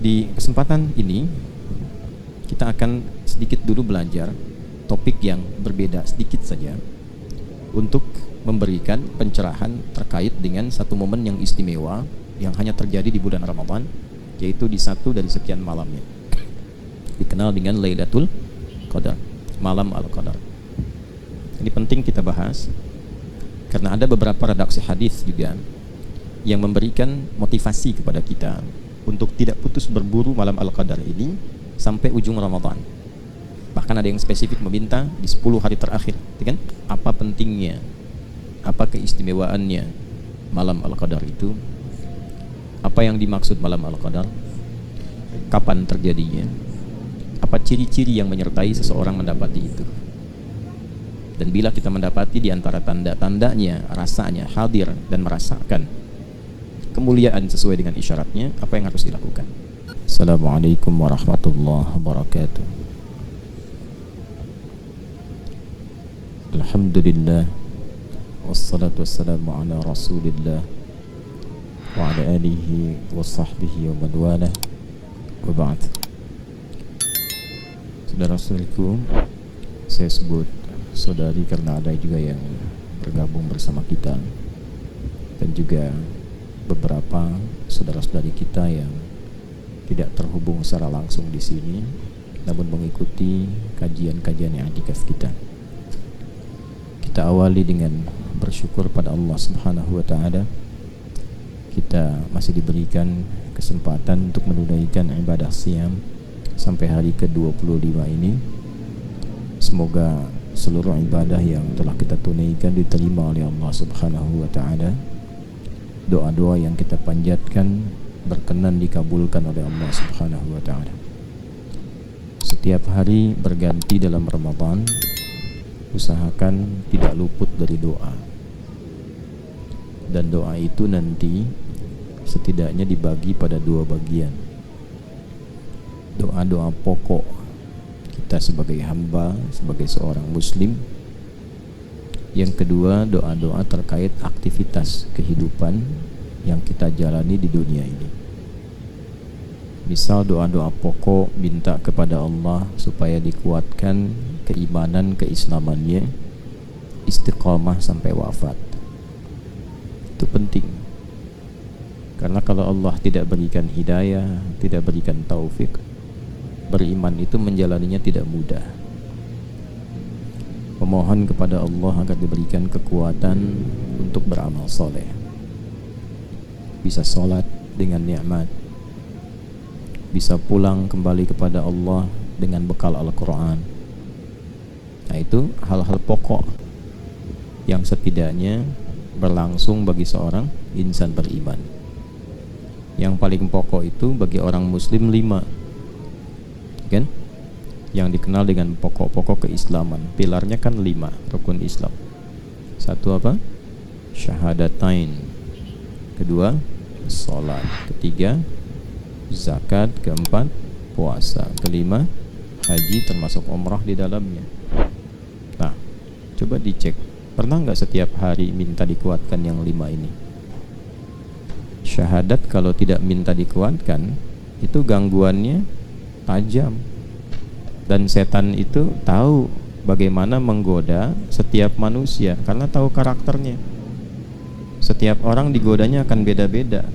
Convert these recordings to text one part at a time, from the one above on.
Di kesempatan ini kita akan sedikit dulu belajar topik yang berbeda sedikit saja untuk memberikan pencerahan terkait dengan satu momen yang istimewa yang hanya terjadi di bulan Ramadan, yaitu di satu dari sekian malamnya, dikenal dengan Lailatul Qadar, malam Al-Qadar. Ini penting kita bahas karena ada beberapa redaksi hadis juga yang memberikan motivasi kepada kita untuk tidak putus berburu malam Al-Qadar ini sampai ujung Ramadan. Bahkan ada yang spesifik meminta di 10 hari terakhir, kan? Apa pentingnya, apa keistimewaannya malam Al-Qadar itu, apa yang dimaksud malam Al-Qadar, kapan terjadinya, apa ciri-ciri yang menyertai seseorang mendapati itu. Dan bila kita mendapati di antara tanda-tandanya, rasanya hadir dan merasakan kemuliaan sesuai dengan isyaratnya, apa yang harus dilakukan? Assalamualaikum warahmatullahi wabarakatuh. Alhamdulillah, wassalatu wassalamu ala rasulillah wa ala alihi wa sahbihi wa man walah, wa ba'd. Saudara-saudariku, saya sebut saudari karena ada juga yang bergabung bersama kita, dan juga beberapa saudara-saudari kita yang tidak terhubung secara langsung di sini, namun mengikuti kajian-kajian yang i'tikaf kita. Kita awali dengan bersyukur pada Allah Subhanahu wa taala. Kita masih diberikan kesempatan untuk menunaikan ibadah siam sampai hari ke-25 ini. Semoga seluruh ibadah yang telah kita tunaikan diterima oleh Allah Subhanahu wa taala. Doa-doa yang kita panjatkan berkenan dikabulkan oleh Allah Subhanahu wa taala. Setiap hari berganti dalam Ramadan, usahakan tidak luput dari doa. Dan doa itu nanti setidaknya dibagi pada 2 bagian. Doa-doa pokok kita sebagai hamba, sebagai seorang muslim. Yang kedua, doa-doa terkait aktivitas kehidupan yang kita jalani di dunia ini. Misal doa-doa pokok minta kepada Allah supaya dikuatkan keimanan, keislamannya, istiqamah sampai wafat. Itu penting. Karena kalau Allah tidak berikan hidayah, tidak berikan taufik, beriman itu menjalaninya tidak mudah. Memohon kepada Allah agar diberikan kekuatan untuk beramal soleh, bisa sholat dengan nikmat, bisa pulang kembali kepada Allah dengan bekal Al-Quran. Nah, itu hal-hal pokok yang setidaknya berlangsung bagi seorang insan beriman. Yang paling pokok itu bagi orang muslim 5, kan? Yang dikenal dengan pokok-pokok keislaman. Pilarnya kan 5 rukun Islam. 1 apa? Syahadatain. 2, sholat. 3, zakat. 4, puasa. 5, haji termasuk umrah di dalamnya. Nah, coba dicek, pernah nggak setiap hari minta dikuatkan yang 5 ini? Syahadat kalau tidak minta dikuatkan, itu gangguannya tajam. Dan setan itu tahu bagaimana menggoda setiap manusia karena tahu karakternya. Setiap orang digodanya akan beda-beda,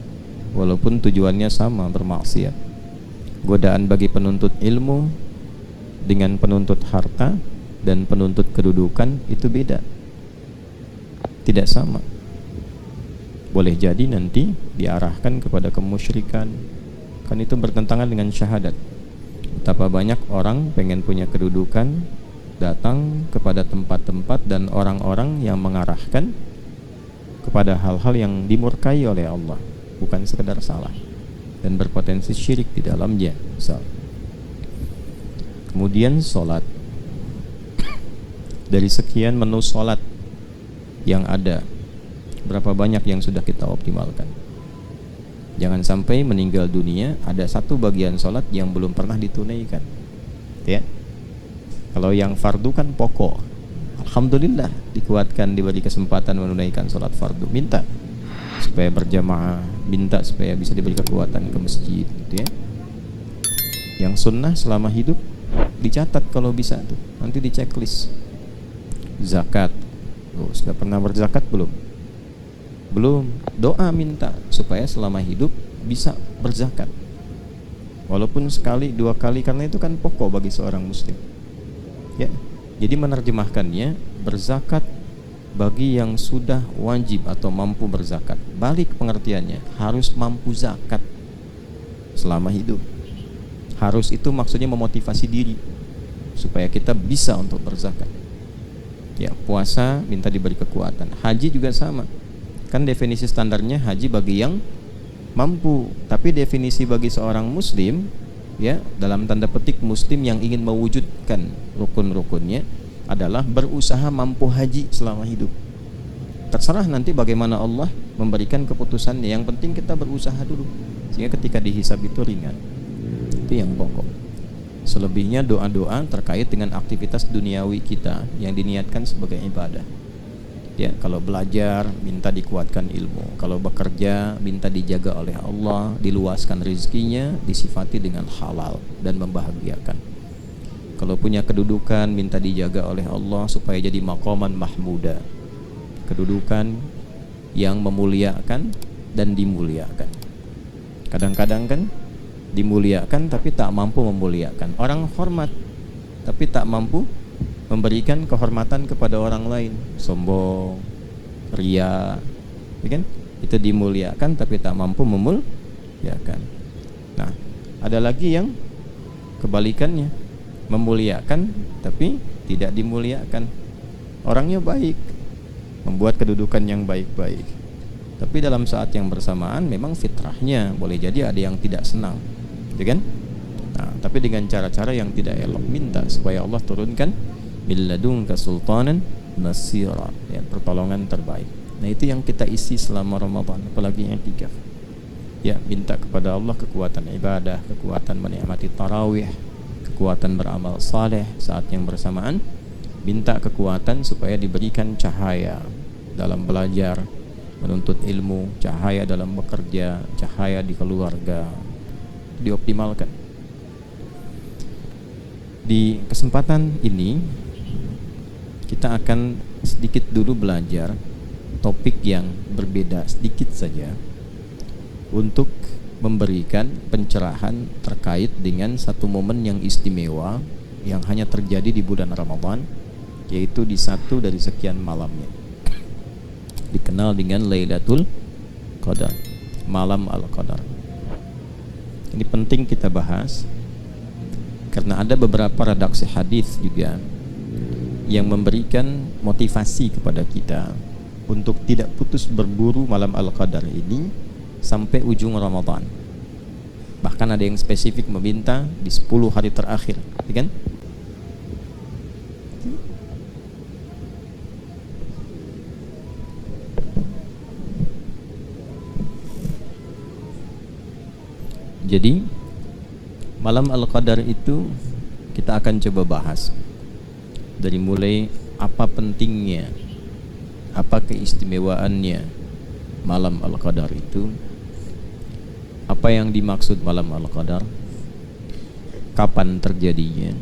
walaupun tujuannya sama, bermaksiat. Godaan bagi penuntut ilmu dengan penuntut harta dan penuntut kedudukan itu beda, tidak sama. Boleh jadi nanti diarahkan kepada kemusyrikan, kan itu bertentangan dengan syahadat. Betapa banyak orang pengen punya kedudukan, datang kepada tempat-tempat dan orang-orang yang mengarahkan kepada hal-hal yang dimurkai oleh Allah, bukan sekedar salah dan berpotensi syirik di dalamnya. Misal, kemudian sholat. Dari sekian menu sholat yang ada, berapa banyak yang sudah kita optimalkan? Jangan sampai meninggal dunia ada satu bagian sholat yang belum pernah ditunaikan, ya. Kalau yang fardu kan pokok, alhamdulillah dikuatkan, diberi kesempatan menunaikan sholat fardu. Minta supaya berjamaah, minta supaya bisa diberi kekuatan ke masjid, gitu ya. Yang sunnah selama hidup dicatat kalau bisa tuh, nanti di checklist. Zakat, oh, sudah pernah berzakat belum? Belum. Doa minta supaya selama hidup bisa berzakat, walaupun sekali dua kali, karena itu kan pokok bagi seorang muslim ya. Jadi menerjemahkannya, berzakat bagi yang sudah wajib atau mampu berzakat. Balik pengertiannya, harus mampu zakat selama hidup. Harus itu maksudnya memotivasi diri supaya kita bisa untuk berzakat. Ya, puasa minta diberi kekuatan. Haji juga sama. Kan definisi standarnya haji bagi yang mampu, tapi definisi bagi seorang muslim ya, dalam tanda petik muslim yang ingin mewujudkan rukun-rukunnya adalah berusaha mampu haji selama hidup. Terserah nanti bagaimana Allah memberikan keputusannya, yang penting kita berusaha dulu sehingga ketika dihisab itu ringan. Itu yang pokok. Selebihnya doa-doa terkait dengan aktivitas duniawi kita yang diniatkan sebagai ibadah. Ya, kalau belajar minta dikuatkan ilmu, kalau bekerja minta dijaga oleh Allah, diluaskan rezekinya, disifati dengan halal dan membahagiakan. Kalau punya kedudukan minta dijaga oleh Allah supaya jadi maqaman mahmuda, kedudukan yang memuliakan dan dimuliakan. Kadang-kadang kan dimuliakan tapi tak mampu memuliakan. Orang hormat tapi tak mampu memberikan kehormatan kepada orang lain, sombong, ria, ya kan? Itu dimuliakan tapi tak mampu memuliakan. Nah, ada lagi yang kebalikannya, memuliakan tapi tidak dimuliakan. Orangnya baik, membuat kedudukan yang baik-baik, tapi dalam saat yang bersamaan memang fitrahnya boleh jadi ada yang tidak senang, ya kan? Nah, tapi dengan cara-cara yang tidak elok, minta supaya Allah turunkan milladunka sultanan nasira, ya, pertolongan terbaik. Nah, itu yang kita isi selama Ramadan, apalagi yang i'tikaf. Ya, minta kepada Allah kekuatan ibadah, kekuatan menikmati tarawih, kekuatan beramal saleh saat yang bersamaan. Minta kekuatan supaya diberikan cahaya dalam belajar, menuntut ilmu, cahaya dalam bekerja, cahaya di keluarga, dioptimalkan. Di kesempatan ini kita akan sedikit dulu belajar topik yang berbeda sedikit saja untuk memberikan pencerahan terkait dengan satu momen yang istimewa yang hanya terjadi di bulan Ramadan, yaitu di satu dari sekian malamnya, dikenal dengan Lailatul Qadar, malam Al-Qadar. Ini penting kita bahas karena ada beberapa redaksi hadis juga yang memberikan motivasi kepada kita untuk tidak putus berburu malam Al-Qadar ini sampai ujung Ramadan. Bahkan ada yang spesifik meminta di 10 hari terakhir, ya kan? Jadi malam Al-Qadar itu kita akan coba bahas dari mulai apa pentingnya, apa keistimewaannya malam Al-Qadar itu, apa yang dimaksud malam Al-Qadar, kapan terjadinya,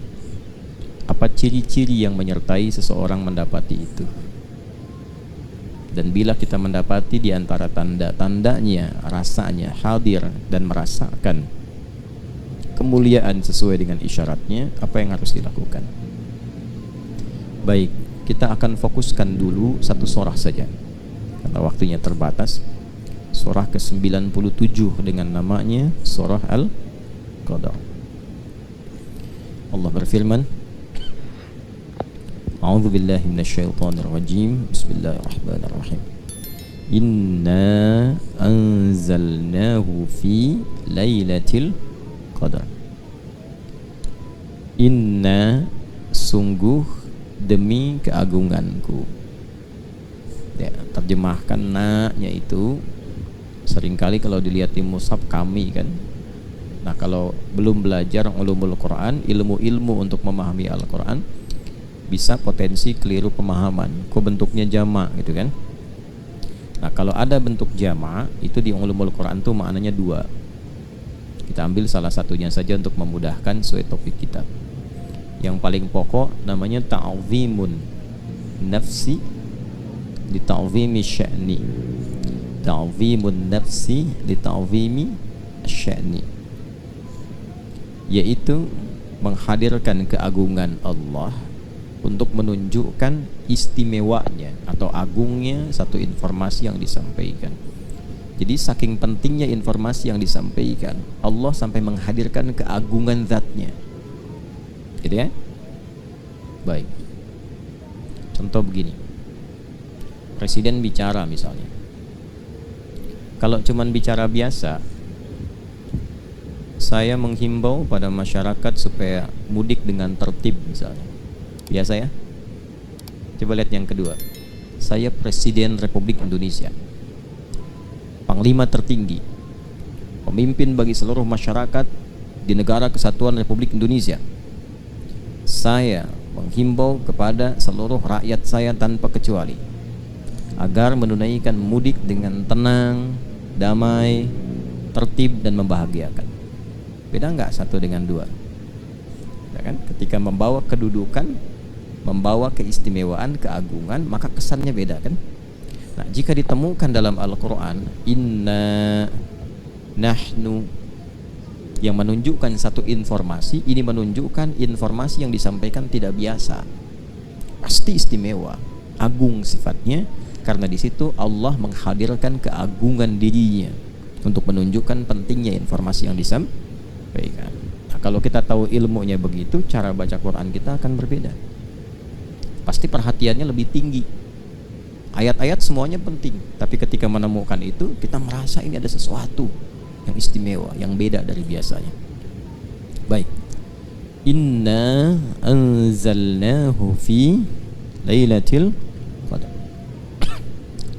apa ciri-ciri yang menyertai seseorang mendapati itu, dan bila kita mendapati di antara tanda-tandanya, rasanya hadir dan merasakan kemuliaan sesuai dengan isyaratnya, apa yang harus dilakukan. Baik, kita akan fokuskan dulu satu surah saja karena waktunya terbatas. Surah ke-97 dengan namanya Surah Al-Qadar. Allah berfirman, A'udzu billahi minasyaitonir rajim. Bismillahirrahmanirrahim. Inna anzalnahu fi lailatul qadar. Inna, sungguh, demi keagunganku. Ya, terjemahkan na-nya itu seringkali kalau dilihat di mushaf kami kan. Nah, kalau belum belajar ulumul Quran, ilmu-ilmu untuk memahami Al-Quran, bisa potensi keliru pemahaman. Kok bentuknya jamak gitu kan? Nah, kalau ada bentuk jamak itu di ulumul Quran tuh maknanya dua. Kita ambil salah satunya saja untuk memudahkan sesuai topik kita. Yang paling pokok namanya ta'zimun nafsi li ta'zimi sya'ni. Ta'zimun nafsi li ta'zimi sya'ni, yaitu menghadirkan keagungan Allah untuk menunjukkan istimewanya atau agungnya satu informasi yang disampaikan. Jadi saking pentingnya informasi yang disampaikan, Allah sampai menghadirkan keagungan zatnya. Gitu ya. Baik. Contoh begini. Presiden bicara misalnya. Kalau cuman bicara biasa, saya menghimbau pada masyarakat supaya mudik dengan tertib misalnya. Biasa ya. Coba lihat yang kedua. Saya Presiden Republik Indonesia, Panglima tertinggi, pemimpin bagi seluruh masyarakat di Negara Kesatuan Republik Indonesia. Saya menghimbau kepada seluruh rakyat saya tanpa kecuali agar menunaikan mudik dengan tenang, damai, tertib dan membahagiakan. Beda nggak satu dengan dua? Ya kan? Ketika membawa kedudukan, membawa keistimewaan, keagungan, maka kesannya beda kan? Nah, jika ditemukan dalam Al-Quran inna nahnu yang menunjukkan satu informasi, ini menunjukkan informasi yang disampaikan tidak biasa, pasti istimewa, agung sifatnya, karena di situ Allah menghadirkan keagungan dirinya untuk menunjukkan pentingnya informasi yang disampaikan. Nah, kalau kita tahu ilmunya begitu, cara baca Quran kita akan berbeda. Pasti perhatiannya lebih tinggi. Ayat-ayat semuanya penting, tapi ketika menemukan itu, kita merasa ini ada sesuatu yang istimewa, yang beda dari biasanya. Baik. Inna anzalnahu fi lailatul qadar.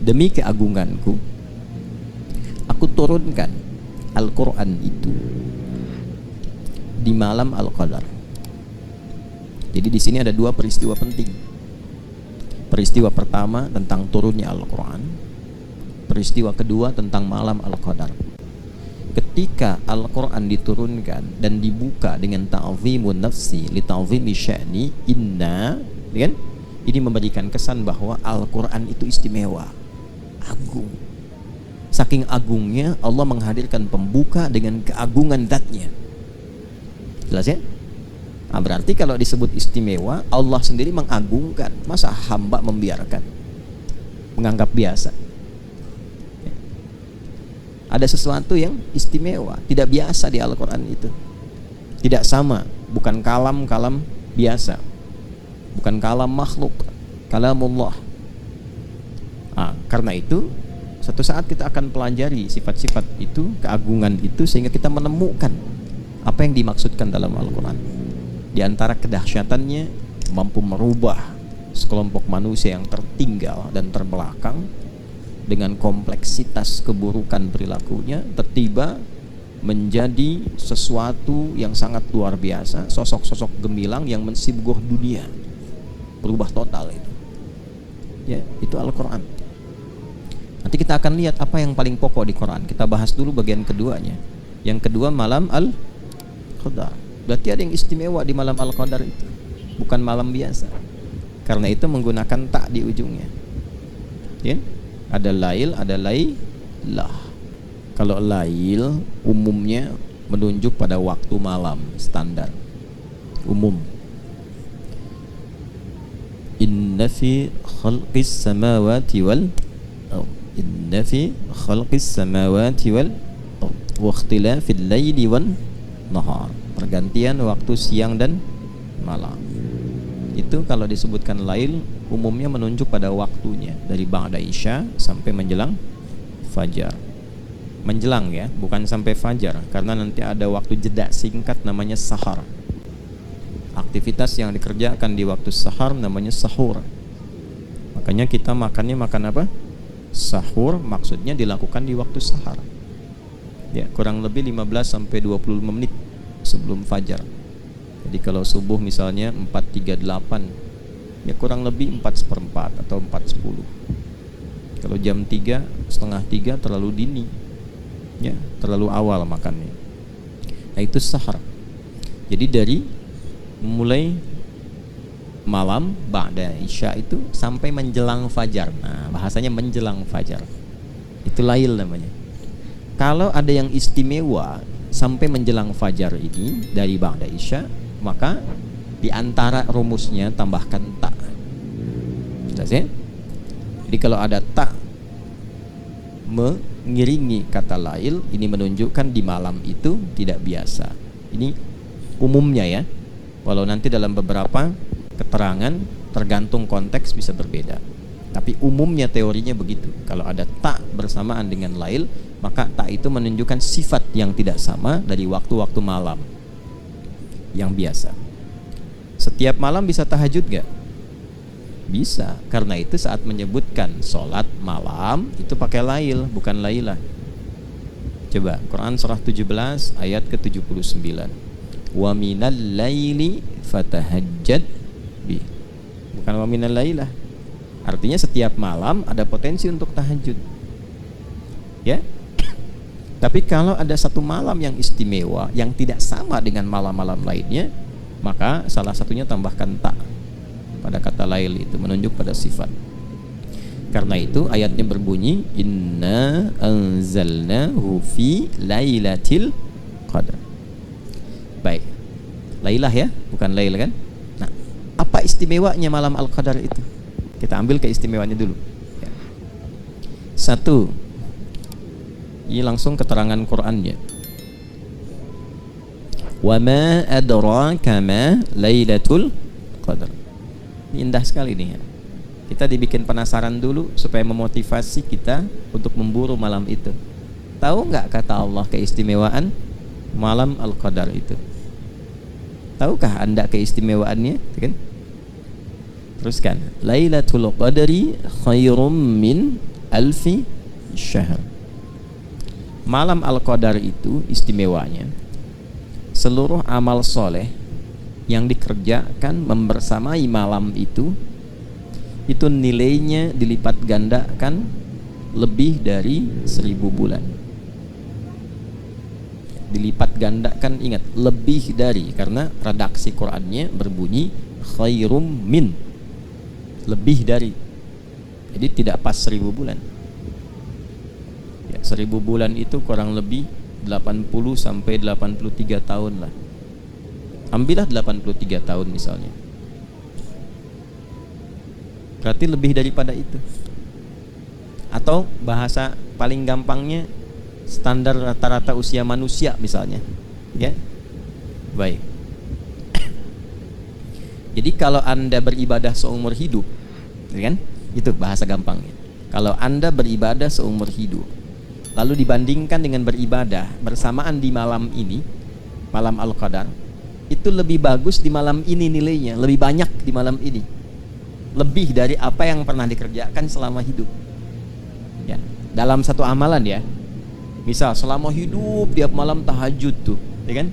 Demi keagunganku, aku turunkan Al-Quran itu di malam Al-Qadar. Jadi di sini ada dua peristiwa penting. Peristiwa pertama tentang turunnya Al-Quran, peristiwa kedua tentang malam Al-Qadar. Ketika Al-Quran diturunkan dan dibuka dengan ta'zimun nafsi li ta'zimi sya'ni inna, kan? Ini memberikan kesan bahwa Al-Quran itu istimewa, agung. Saking agungnya, Allah menghadirkan pembuka dengan keagungan zatnya. Jelas ya? Nah, berarti kalau disebut istimewa, Allah sendiri mengagungkan. Masa hamba membiarkan, menganggap biasa? Ada sesuatu yang istimewa, tidak biasa di Al-Quran itu. Tidak sama, bukan kalam-kalam biasa, bukan kalam makhluk, kalamullah. Nah, karena itu suatu saat kita akan pelajari sifat-sifat itu, keagungan itu, sehingga kita menemukan apa yang dimaksudkan dalam Al-Quran. Di antara kedahsyatannya, mampu merubah sekelompok manusia yang tertinggal dan terbelakang dengan kompleksitas keburukan perilakunya, tiba-tiba menjadi sesuatu yang sangat luar biasa, sosok-sosok gemilang yang mensibgoh dunia, berubah total itu. Ya, itu Al-Quran. Nanti kita akan lihat apa yang paling pokok di Quran. Kita bahas dulu bagian keduanya. Yang kedua, malam Al-Qadar. Berarti ada yang istimewa di malam Al-Qadar itu, bukan malam biasa. Karena itu menggunakan tak di ujungnya. Ya? Ada lail, ada lailah. Kalau lail umumnya menunjuk pada waktu malam standar umum. Inna fi khalqis samawati wal inna fi khalqis samawati wal wa ikhtilafil laili wan nahar. Pergantian waktu siang dan malam. Itu kalau disebutkan lail umumnya menunjuk pada waktunya dari ba'da isya sampai menjelang fajar. Menjelang ya, bukan sampai fajar, karena nanti ada waktu jeda singkat namanya sahar. Aktivitas yang dikerjakan di waktu sahar namanya sahur. Makanya kita makannya makan apa? Sahur, maksudnya dilakukan di waktu sahar. Ya, kurang lebih 15 sampai 25 menit sebelum fajar. Jadi kalau subuh misalnya 4.38, ya kurang lebih 4:04 atau 4:10. Kalau jam 3, setengah 3 terlalu dini, ya terlalu awal makannya. yaitu sahar. Jadi dari mulai malam ba'da isya itu sampai menjelang fajar. Nah, bahasanya menjelang fajar. Itu lail namanya. Kalau ada yang istimewa sampai menjelang fajar ini dari ba'da isya, maka di antara rumusnya tambahkan ta. Jelas ya? Jadi kalau ada ta mengiringi kata lail, ini menunjukkan di malam itu tidak biasa. Ini umumnya ya. Walau nanti dalam beberapa keterangan tergantung konteks bisa berbeda. Tapi umumnya teorinya begitu. Kalau ada ta bersamaan dengan lail, maka ta itu menunjukkan sifat yang tidak sama dari waktu-waktu malam yang biasa. Setiap malam bisa tahajud gak? Bisa. Karena itu saat menyebutkan sholat malam itu pakai lail, bukan lailah. Coba Quran surah 17 ayat ke-79. Wa minal laili fatahajjad bi. Bukan wa minal lailah. Artinya setiap malam ada potensi untuk tahajud. Ya. Tapi kalau ada satu malam yang istimewa yang tidak sama dengan malam-malam lainnya, maka salah satunya tambahkan ta pada kata lail itu menunjuk pada sifat. Karena itu ayatnya berbunyi inna anzalnahu fi lailatul qadar. Baik. Lailah ya, bukan lail kan? Nah, apa istimewanya malam al-qadar itu? Kita ambil keistimewaannya dulu. Ya. Satu, ini langsung keterangan Qur'annya. Wa ma adraka ma lailatul qadar. Ini indah sekali nih ya. Kita dibikin penasaran dulu supaya memotivasi kita untuk memburu malam itu. Tahu nggak kata Allah keistimewaan malam Al-Qadar itu? Tahukah Anda keistimewaannya? Kan? Teruskan. Lailatul Qadri khairum min alfi syahr. Malam Al-Qadar itu istimewanya seluruh amal soleh yang dikerjakan membersamai malam itu nilainya dilipat gandakan lebih dari 1000 bulan. Dilipat gandakan, ingat, lebih dari, karena redaksi Qur'annya berbunyi khairum min, lebih dari. Jadi tidak pas 1000 bulan ya, 1000 bulan itu kurang lebih 80 sampai 83 tahun lah. Ambillah 83 tahun misalnya, berarti lebih daripada itu. Atau bahasa paling gampangnya standar rata-rata usia manusia misalnya, ya. Baik. Jadi kalau Anda beribadah seumur hidup, kan? Itu bahasa gampangnya. Kalau Anda beribadah seumur hidup, lalu dibandingkan dengan beribadah bersamaan di malam ini, malam Al-Qadar, itu lebih bagus di malam ini nilainya, lebih banyak di malam ini, lebih dari apa yang pernah dikerjakan selama hidup. Ya, dalam satu amalan ya, misal selama hidup tiap malam tahajud tuh, ya kan?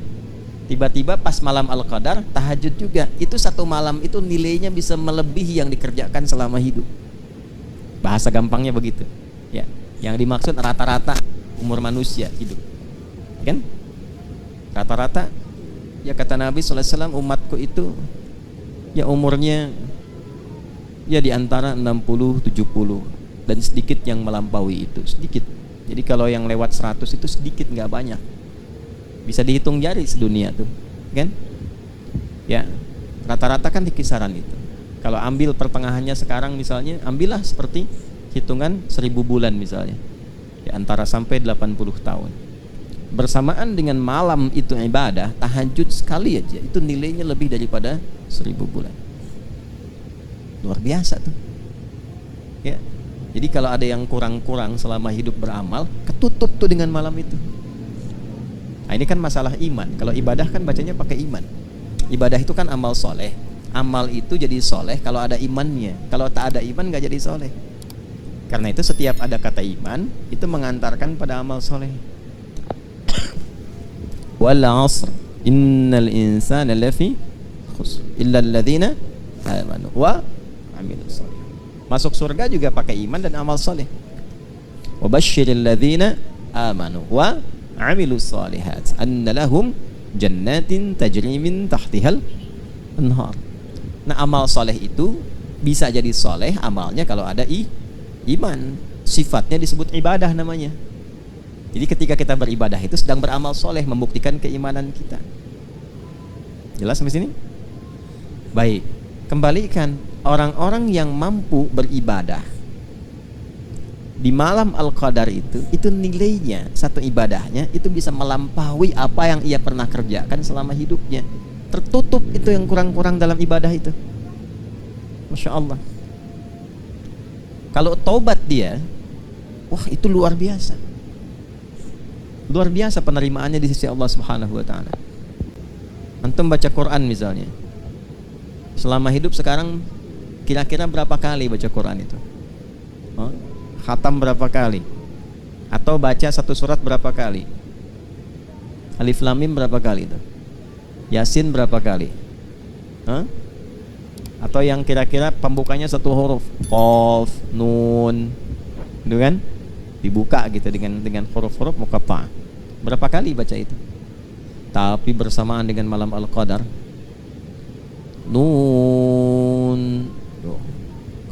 Tiba-tiba pas malam Al-Qadar tahajud juga, itu satu malam itu nilainya bisa melebihi yang dikerjakan selama hidup. Bahasa gampangnya begitu. Ya, yang dimaksud rata-rata umur manusia hidup, kan? Rata-rata, ya kata Nabi SAW, umatku itu ya umurnya ya di antara 60-70 dan sedikit yang melampaui itu, sedikit. Jadi kalau yang lewat 100 itu sedikit, nggak banyak. Bisa dihitung jari sedunia tuh, kan? Ya, rata-rata kan di kisaran itu. Kalau ambil pertengahannya sekarang misalnya, ambillah seperti hitungan 1000 bulan misalnya, ya, antara sampai 80 tahun. Bersamaan dengan malam itu ibadah, tahajud sekali aja itu nilainya lebih daripada 1000 bulan. Luar biasa tuh. Ya. Jadi kalau ada yang kurang-kurang selama hidup beramal, ketutup tuh dengan malam itu. Nah, ini kan masalah iman. Kalau ibadah kan bacanya pakai iman. Ibadah itu kan amal soleh. Amal itu jadi soleh kalau ada imannya. Kalau tak ada iman gak jadi soleh. Karena itu setiap ada kata iman itu mengantarkan pada amal soleh. Wal 'asr innal insana lafi khusr illa alladziina amanu wa 'amilus shalihat. Masuk surga juga pakai iman dan amal soleh. Wa basyiril ladzina amanu wa 'amilus shalihat anna lahum jannatin tajri min tahtihal anhar. Nah, amal soleh itu bisa jadi soleh amalnya kalau ada iman. Sifatnya disebut ibadah namanya. Jadi ketika kita beribadah itu sedang beramal soleh, membuktikan keimanan kita. Jelas sampai sini? Baik, kembalikan orang-orang yang mampu beribadah di malam Al-Qadar itu nilainya, satu ibadahnya itu bisa melampaui apa yang ia pernah kerjakan selama hidupnya. Tertutup itu yang kurang-kurang dalam ibadah itu. Masya Allah. Kalau taubat dia, wah itu luar biasa. Luar biasa penerimaannya di sisi Allah Subhanahu wa taala. Antum baca Quran misalnya. Selama hidup sekarang kira-kira berapa kali baca Quran itu? Khatam berapa kali? Atau baca satu surat berapa kali? Alif Lam Mim berapa kali itu? Yasin berapa kali? Atau yang kira-kira pembukanya satu huruf, Qaf, Nun, gitu kan? Dibuka gitu dengan huruf-huruf muqatta'. Berapa kali baca itu? Tapi bersamaan dengan malam Al-Qadar, Nun, tuh,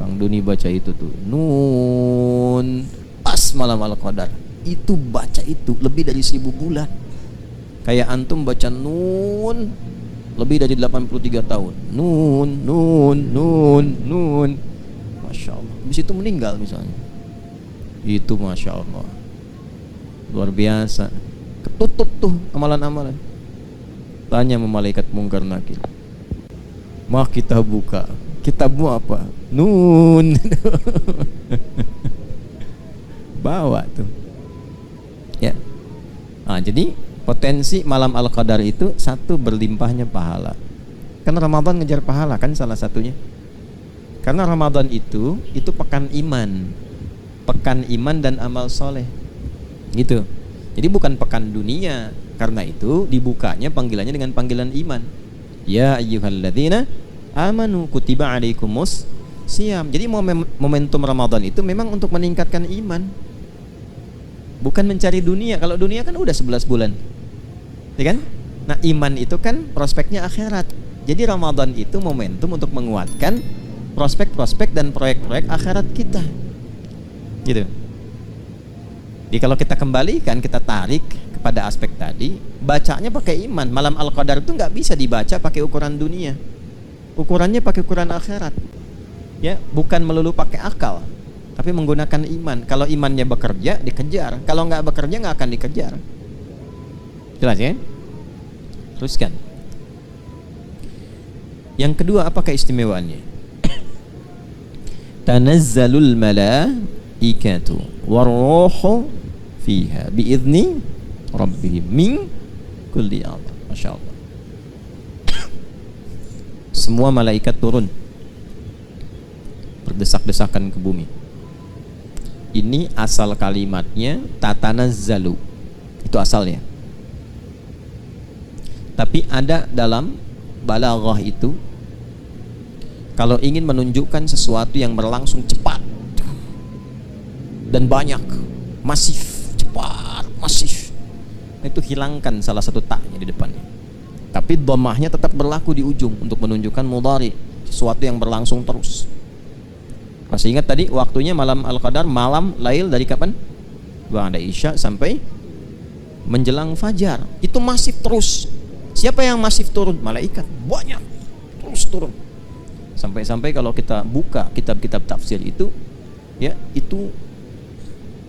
Kang Duni baca itu tuh, Nun, pas malam Al-Qadar, itu baca itu lebih dari 1000 bulan. Kayak antum baca Nun lebih dari 83 tahun. Nun, Nun, Nun, Nun. Masya Allah. Habis itu meninggal misalnya. Itu Masya Allah. Luar biasa. Ketutup tuh amalan-amalan. Tanya sama malaikat Mungkar Nakir. Mah kita buka. Kitabmu apa? Nun. Bawa tuh. Ya. Nah, jadi potensi malam Al-Qadar itu satu, berlimpahnya pahala. Kan Ramadan ngejar pahala kan salah satunya. Karena Ramadan itu pekan iman. Pekan iman dan amal soleh. Gitu. Jadi bukan pekan dunia. Karena itu dibukanya panggilannya dengan panggilan iman. Ya ayyuhalladzina amanu kutiba alaikumus siyam. Jadi momentum Ramadan itu memang untuk meningkatkan iman. Bukan mencari dunia. Kalau dunia kan udah 11 bulan. Ya kan? Nah, iman itu kan prospeknya akhirat. Jadi Ramadan itu momentum untuk menguatkan prospek-prospek dan proyek-proyek akhirat kita. Gitu. Jadi kalau kita kembalikan, kita tarik kepada aspek tadi, bacanya pakai iman. Malam Al-Qadar itu nggak bisa dibaca pakai ukuran dunia. Ukurannya pakai ukuran akhirat. Ya, bukan melulu pakai akal, tapi menggunakan iman. Kalau imannya bekerja, dikejar. Kalau nggak bekerja, nggak akan dikejar. Jelas ya? Teruskan. Yang kedua, apa keistimewaannya? Tanazzalul malaikatu warruhu fiha biizni rabbihim min kulli amr. Masya Allah. Semua malaikat turun berdesak-desakan ke bumi. Ini asal kalimatnya tatanazzalu. Itu asalnya. Tapi ada dalam balaghah itu, kalau ingin menunjukkan sesuatu yang berlangsung cepat dan banyak, masif, cepat, masif, itu hilangkan salah satu taknya di depannya. Tapi dhammahnya tetap berlaku di ujung untuk menunjukkan mudhari, sesuatu yang berlangsung terus. Masih ingat tadi waktunya malam Al-Qadar, malam lail dari kapan? Ba'da Isya sampai menjelang fajar. Itu masif terus. Siapa yang masif turun? Malaikat. Banyak. Terus turun. Sampai-sampai kalau kita buka kitab-kitab tafsir itu, ya, itu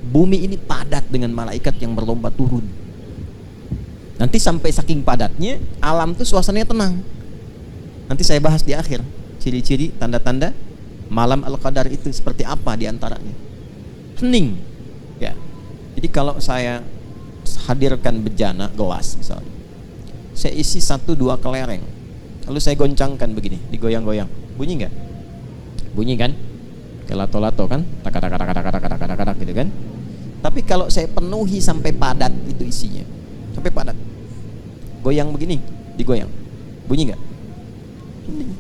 bumi ini padat dengan malaikat yang berlomba turun. Nanti sampai saking padatnya, alam itu suasananya tenang. Nanti saya bahas di akhir ciri-ciri, tanda-tanda malam Al-Qadar itu seperti apa diantaranya. Hening. Ya. Jadi kalau saya hadirkan bejana gelas misalnya, saya isi 1-2 kelereng, lalu saya goncangkan begini, digoyang-goyang, bunyi nggak? Bunyi kan? Kayak lato-lato kan? Tak-tak-tak-tak-tak-tak-tak gitu kan? Tapi kalau saya penuhi sampai padat itu isinya, sampai padat, goyang begini, digoyang, bunyi nggak? Hening.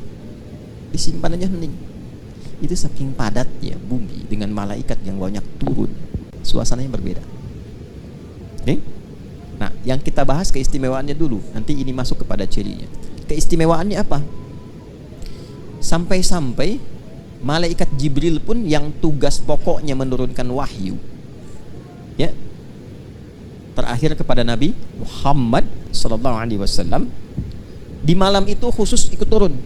Disimpan aja hening. Itu saking padatnya bumi dengan malaikat yang banyak turun, suasananya berbeda. Oke? Nah, yang kita bahas keistimewaannya dulu. Nanti ini masuk kepada cirinya. Keistimewaannya apa? Sampai-sampai malaikat Jibril pun yang tugas pokoknya menurunkan wahyu, ya, terakhir kepada Nabi Muhammad sallallahu alaihi wasallam, di malam itu khusus ikut turun.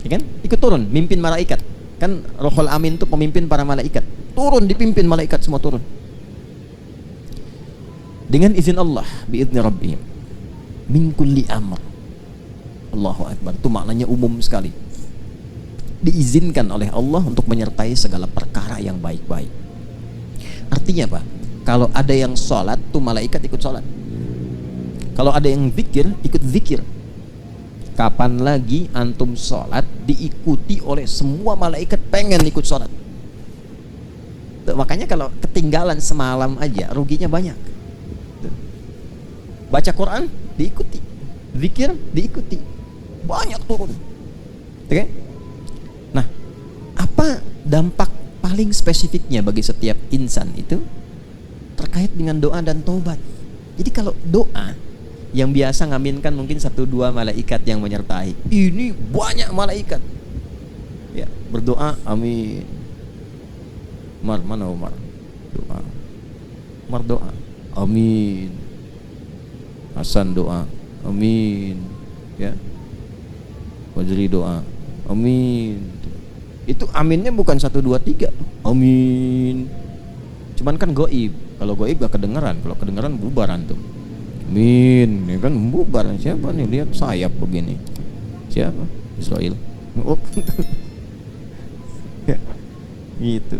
Ya kan? Ikut turun, mimpin malaikat. Kan Ruhul Amin itu pemimpin para malaikat. Turun, dipimpin malaikat semua turun. Dengan izin Allah, biizni rabbihim, min kulli amr. Allahu Akbar. Itu maknanya umum sekali. Diizinkan oleh Allah untuk menyertai segala perkara yang baik-baik. Artinya apa? Kalau ada yang sholat, tuh malaikat ikut sholat. Kalau ada yang zikir, ikut zikir. Kapan lagi antum sholat diikuti oleh semua malaikat pengen ikut sholat? Tuh, makanya kalau ketinggalan semalam aja ruginya banyak. Tuh. Baca Quran diikuti, zikir diikuti, banyak turun. Oke? Nah, apa dampak paling spesifiknya bagi setiap insan itu? Terkait dengan doa dan taubat. Jadi kalau doa yang biasa ngaminkan mungkin 1-2 malaikat yang menyertai, ini banyak malaikat ya berdoa amin. Umar, mana Umar? Doa. Umar doa amin. Hasan doa amin, ya. Fajri doa amin. Itu aminnya bukan 1, 2, 3 amin. Cuman kan goib. Kalau goib gak kedengeran. Kalau kedengeran bubaran tuh. Amin. Ya kan bubar. Siapa nih? Lihat sayap begini. Siapa? Israel. Oh. Ya. Gitu.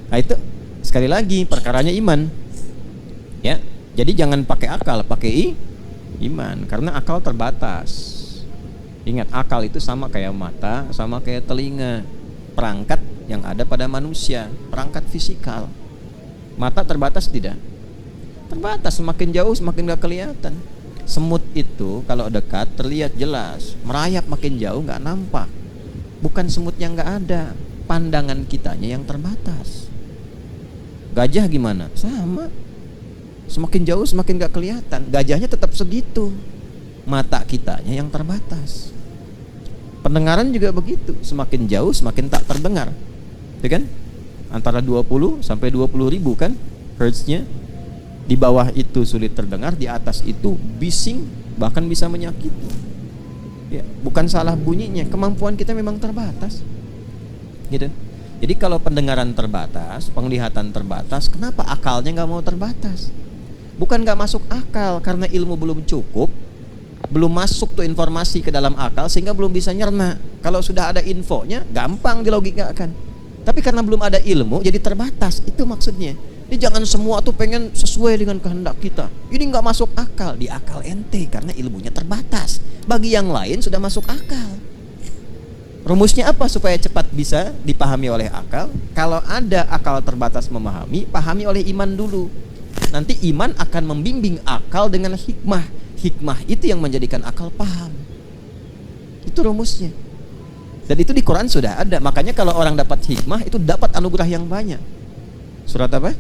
Nah itu sekali lagi perkaranya iman. Ya. Jadi jangan pakai akal, pakai iman. Karena akal terbatas. Ingat, akal itu sama kayak mata, sama kayak telinga. Perangkat yang ada pada manusia, perangkat fisikal. Mata terbatas tidak? Terbatas, semakin jauh semakin gak kelihatan. Semut itu kalau dekat terlihat jelas, merayap makin jauh gak nampak. Bukan semut yang gak ada, pandangan kitanya yang terbatas. Gajah gimana? Sama, semakin jauh semakin gak kelihatan. Gajahnya tetap segitu, mata kitanya yang terbatas. Pendengaran juga begitu, semakin jauh semakin tak terdengar, ya kan? Antara 20 sampai 20 ribu kan hertznya. Di bawah itu sulit terdengar, di atas itu bising, bahkan bisa menyakiti. Ya, bukan salah bunyinya, kemampuan kita memang terbatas. Gitu. Jadi kalau pendengaran terbatas, penglihatan terbatas, kenapa akalnya nggak mau terbatas? Bukan nggak masuk akal, karena ilmu belum cukup, belum masuk tuh informasi ke dalam akal sehingga belum bisa nyerna. Kalau sudah ada infonya, gampang dilogikakan. Tapi karena belum ada ilmu, jadi terbatas. Itu maksudnya. Jadi jangan semua tuh pengen sesuai dengan kehendak kita. Ini nggak masuk akal. Di akal ente, karena ilmunya terbatas. Bagi yang lain sudah masuk akal. Rumusnya apa supaya cepat bisa dipahami oleh akal? Kalau ada akal terbatas memahami, pahami oleh iman dulu. Nanti iman akan membimbing akal dengan hikmah. Hikmah itu yang menjadikan akal paham. Itu rumusnya. Dan itu di Quran sudah ada. Makanya kalau orang dapat hikmah, itu dapat anugerah yang banyak. Surat apa?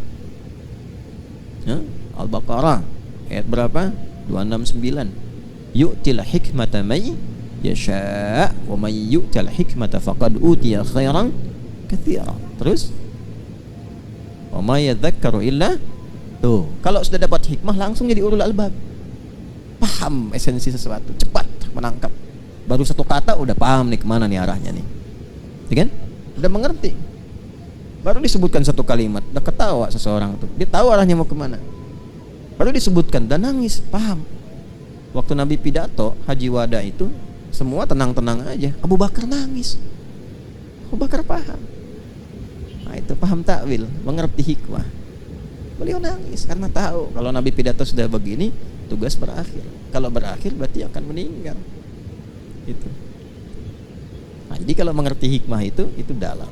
Al-Baqarah ayat berapa? 269. Yu'til hikmata may yasha' wa may yu'tal hikmata faqad utiya khairan katsira. Terus wa may yadhakkaru illa. Tuh, kalau sudah dapat hikmah langsung jadi ulul albab. Paham esensi sesuatu, cepat menangkap. Baru satu kata udah paham nih kemana nih arahnya nih, ya kan? Udah mengerti. Baru disebutkan satu kalimat, udah ketawa seseorang tuh, dia tahu arahnya mau kemana. Baru disebutkan, dan nangis, paham. Waktu Nabi pidato Haji Wada itu, semua tenang-tenang aja. Abu Bakar nangis, Abu Bakar paham. Nah itu paham takwil, mengerti hikmah. Beliau nangis karena tahu kalau Nabi pidato sudah begini, tugas berakhir. Kalau berakhir berarti akan meninggal. Itu. Nah, jadi kalau mengerti hikmah itu dalam.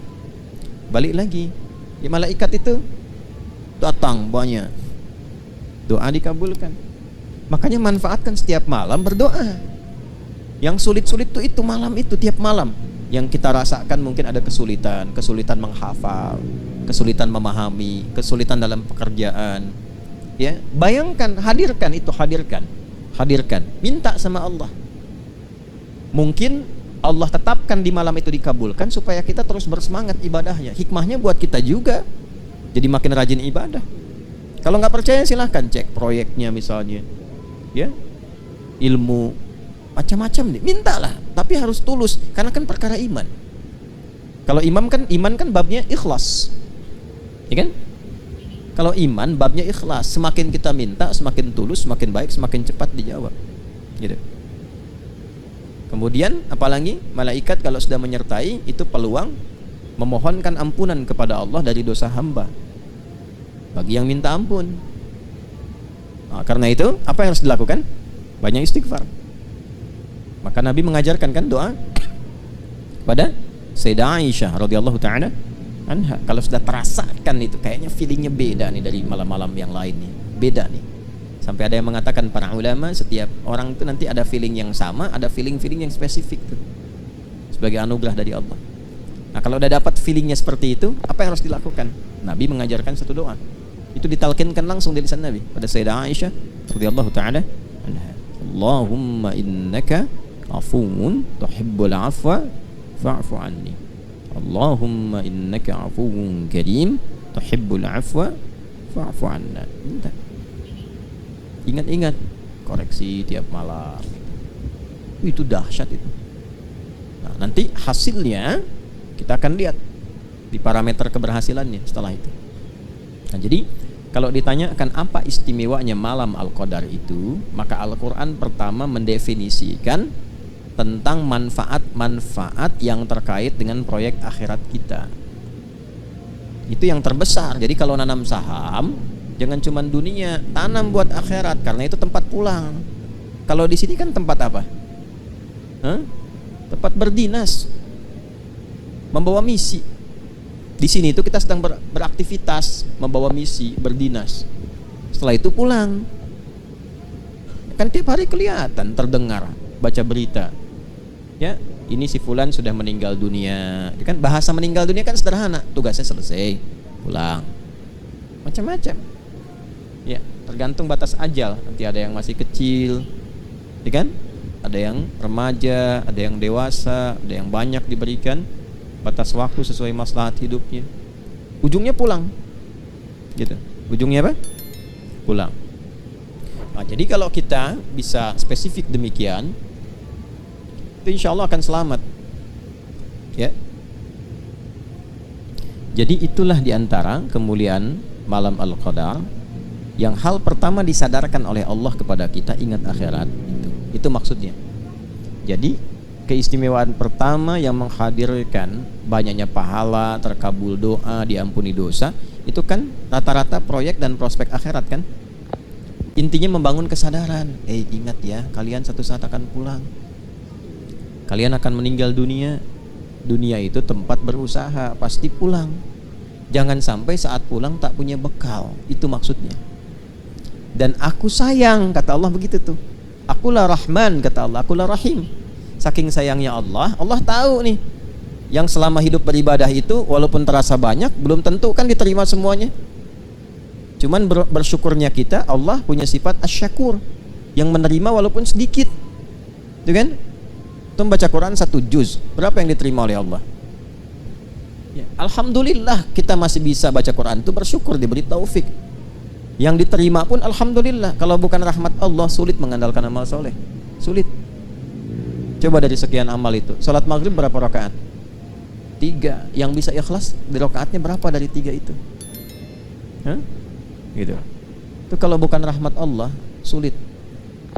Balik lagi, di malaikat itu datang banyak, doa dikabulkan. Makanya manfaatkan setiap malam berdoa. Yang sulit-sulit itu malam itu, tiap malam. Yang kita rasakan mungkin ada kesulitan menghafal, kesulitan memahami, kesulitan dalam pekerjaan. Ya, bayangkan, hadirkan, minta sama Allah. Mungkin Allah tetapkan di malam itu dikabulkan supaya kita terus bersemangat ibadahnya. Hikmahnya buat kita juga, jadi makin rajin ibadah. Kalau nggak percaya silahkan cek proyeknya misalnya, ya, ilmu macam-macam nih, mintalah, tapi harus tulus karena kan perkara iman. Kalau iman kan babnya ikhlas, ya kan? Kalau iman babnya ikhlas, semakin kita minta semakin tulus, semakin baik, semakin cepat dijawab, gitu. Kemudian apalagi malaikat kalau sudah menyertai itu peluang memohonkan ampunan kepada Allah dari dosa hamba bagi yang minta ampun. Nah, karena itu apa yang harus dilakukan? Banyak istighfar. Maka Nabi mengajarkan kan doa pada Sayyidah Aisyah radhiyallahu taala anha. Kalau sudah terasakan itu kayaknya feelingnya beda nih dari malam-malam yang lain nih, beda nih. Sampai ada yang mengatakan para ulama setiap orang itu nanti ada feeling yang sama, ada feeling yang spesifik tuh, sebagai anugerah dari Allah. Nah kalau udah dapat feelingnya seperti itu, apa yang harus dilakukan? Nabi mengajarkan satu doa. Itu ditalkinkan langsung dari lisan Nabi pada Sayyidah Aisyah radhiyallahu taala anha. Allahumma innaka afuwun tuhibbul afwa fa'fu anni. Allahumma innaka afuwun karim tuhibbul afwa fa'fu anna. Ingat-ingat, koreksi tiap malam. Itu dahsyat itu. Nah, nanti hasilnya kita akan lihat di parameter keberhasilannya setelah itu. Nah, jadi kalau ditanyakan apa istimewanya malam Al-Qadar itu, maka Al-Quran pertama mendefinisikan tentang manfaat-manfaat yang terkait dengan proyek akhirat kita. Itu yang terbesar. Jadi kalau nanam saham, jangan cuma dunia, tanam buat akhirat, karena itu tempat pulang. Kalau di sini kan tempat apa? Tempat berdinas, membawa misi. Di sini itu kita sedang beraktivitas, membawa misi, berdinas. Setelah itu pulang. Kan tiap hari kelihatan, terdengar, baca berita. Ya, ini si fulan sudah meninggal dunia. Kan bahasa meninggal dunia kan sederhana, tugasnya selesai, pulang. Macam-macam. Ya, tergantung batas ajal. Nanti ada yang masih kecil, ya kan? Ada yang remaja, ada yang dewasa, ada yang banyak diberikan batas waktu sesuai maslahat hidupnya. Ujungnya pulang, gitu. Ujungnya apa? Pulang. Nah, jadi kalau kita bisa spesifik demikian, itu insya Allah akan selamat. Ya. Jadi itulah diantara kemuliaan malam Al-Qadar, yang hal pertama disadarkan oleh Allah kepada kita, ingat akhirat. Itu maksudnya. Jadi keistimewaan pertama yang menghadirkan banyaknya pahala, terkabul doa, diampuni dosa, itu kan rata-rata proyek dan prospek akhirat kan. Intinya membangun kesadaran. Ingat ya, kalian satu saat akan pulang. Kalian akan meninggal dunia. Dunia itu tempat berusaha, pasti pulang. Jangan sampai saat pulang tak punya bekal. Itu maksudnya. Dan aku sayang, kata Allah begitu tuh. Akulah Rahman, kata Allah, akulah Rahim. Saking sayangnya Allah, Allah tahu nih, yang selama hidup beribadah itu walaupun terasa banyak, belum tentu kan diterima semuanya. Cuman bersyukurnya kita, Allah punya sifat asyakur, yang menerima walaupun sedikit. Itu kan? Itu membaca Quran 1 juz, berapa yang diterima oleh Allah? Ya, alhamdulillah kita masih bisa baca Quran, itu bersyukur, diberi taufik. Yang diterima pun alhamdulillah. Kalau bukan rahmat Allah, sulit mengandalkan amal soleh. Sulit. Coba dari sekian amal itu, salat maghrib berapa rakaat? 3. Yang bisa ikhlas di rakaatnya berapa dari 3 itu? Gitu. Itu kalau bukan rahmat Allah, sulit.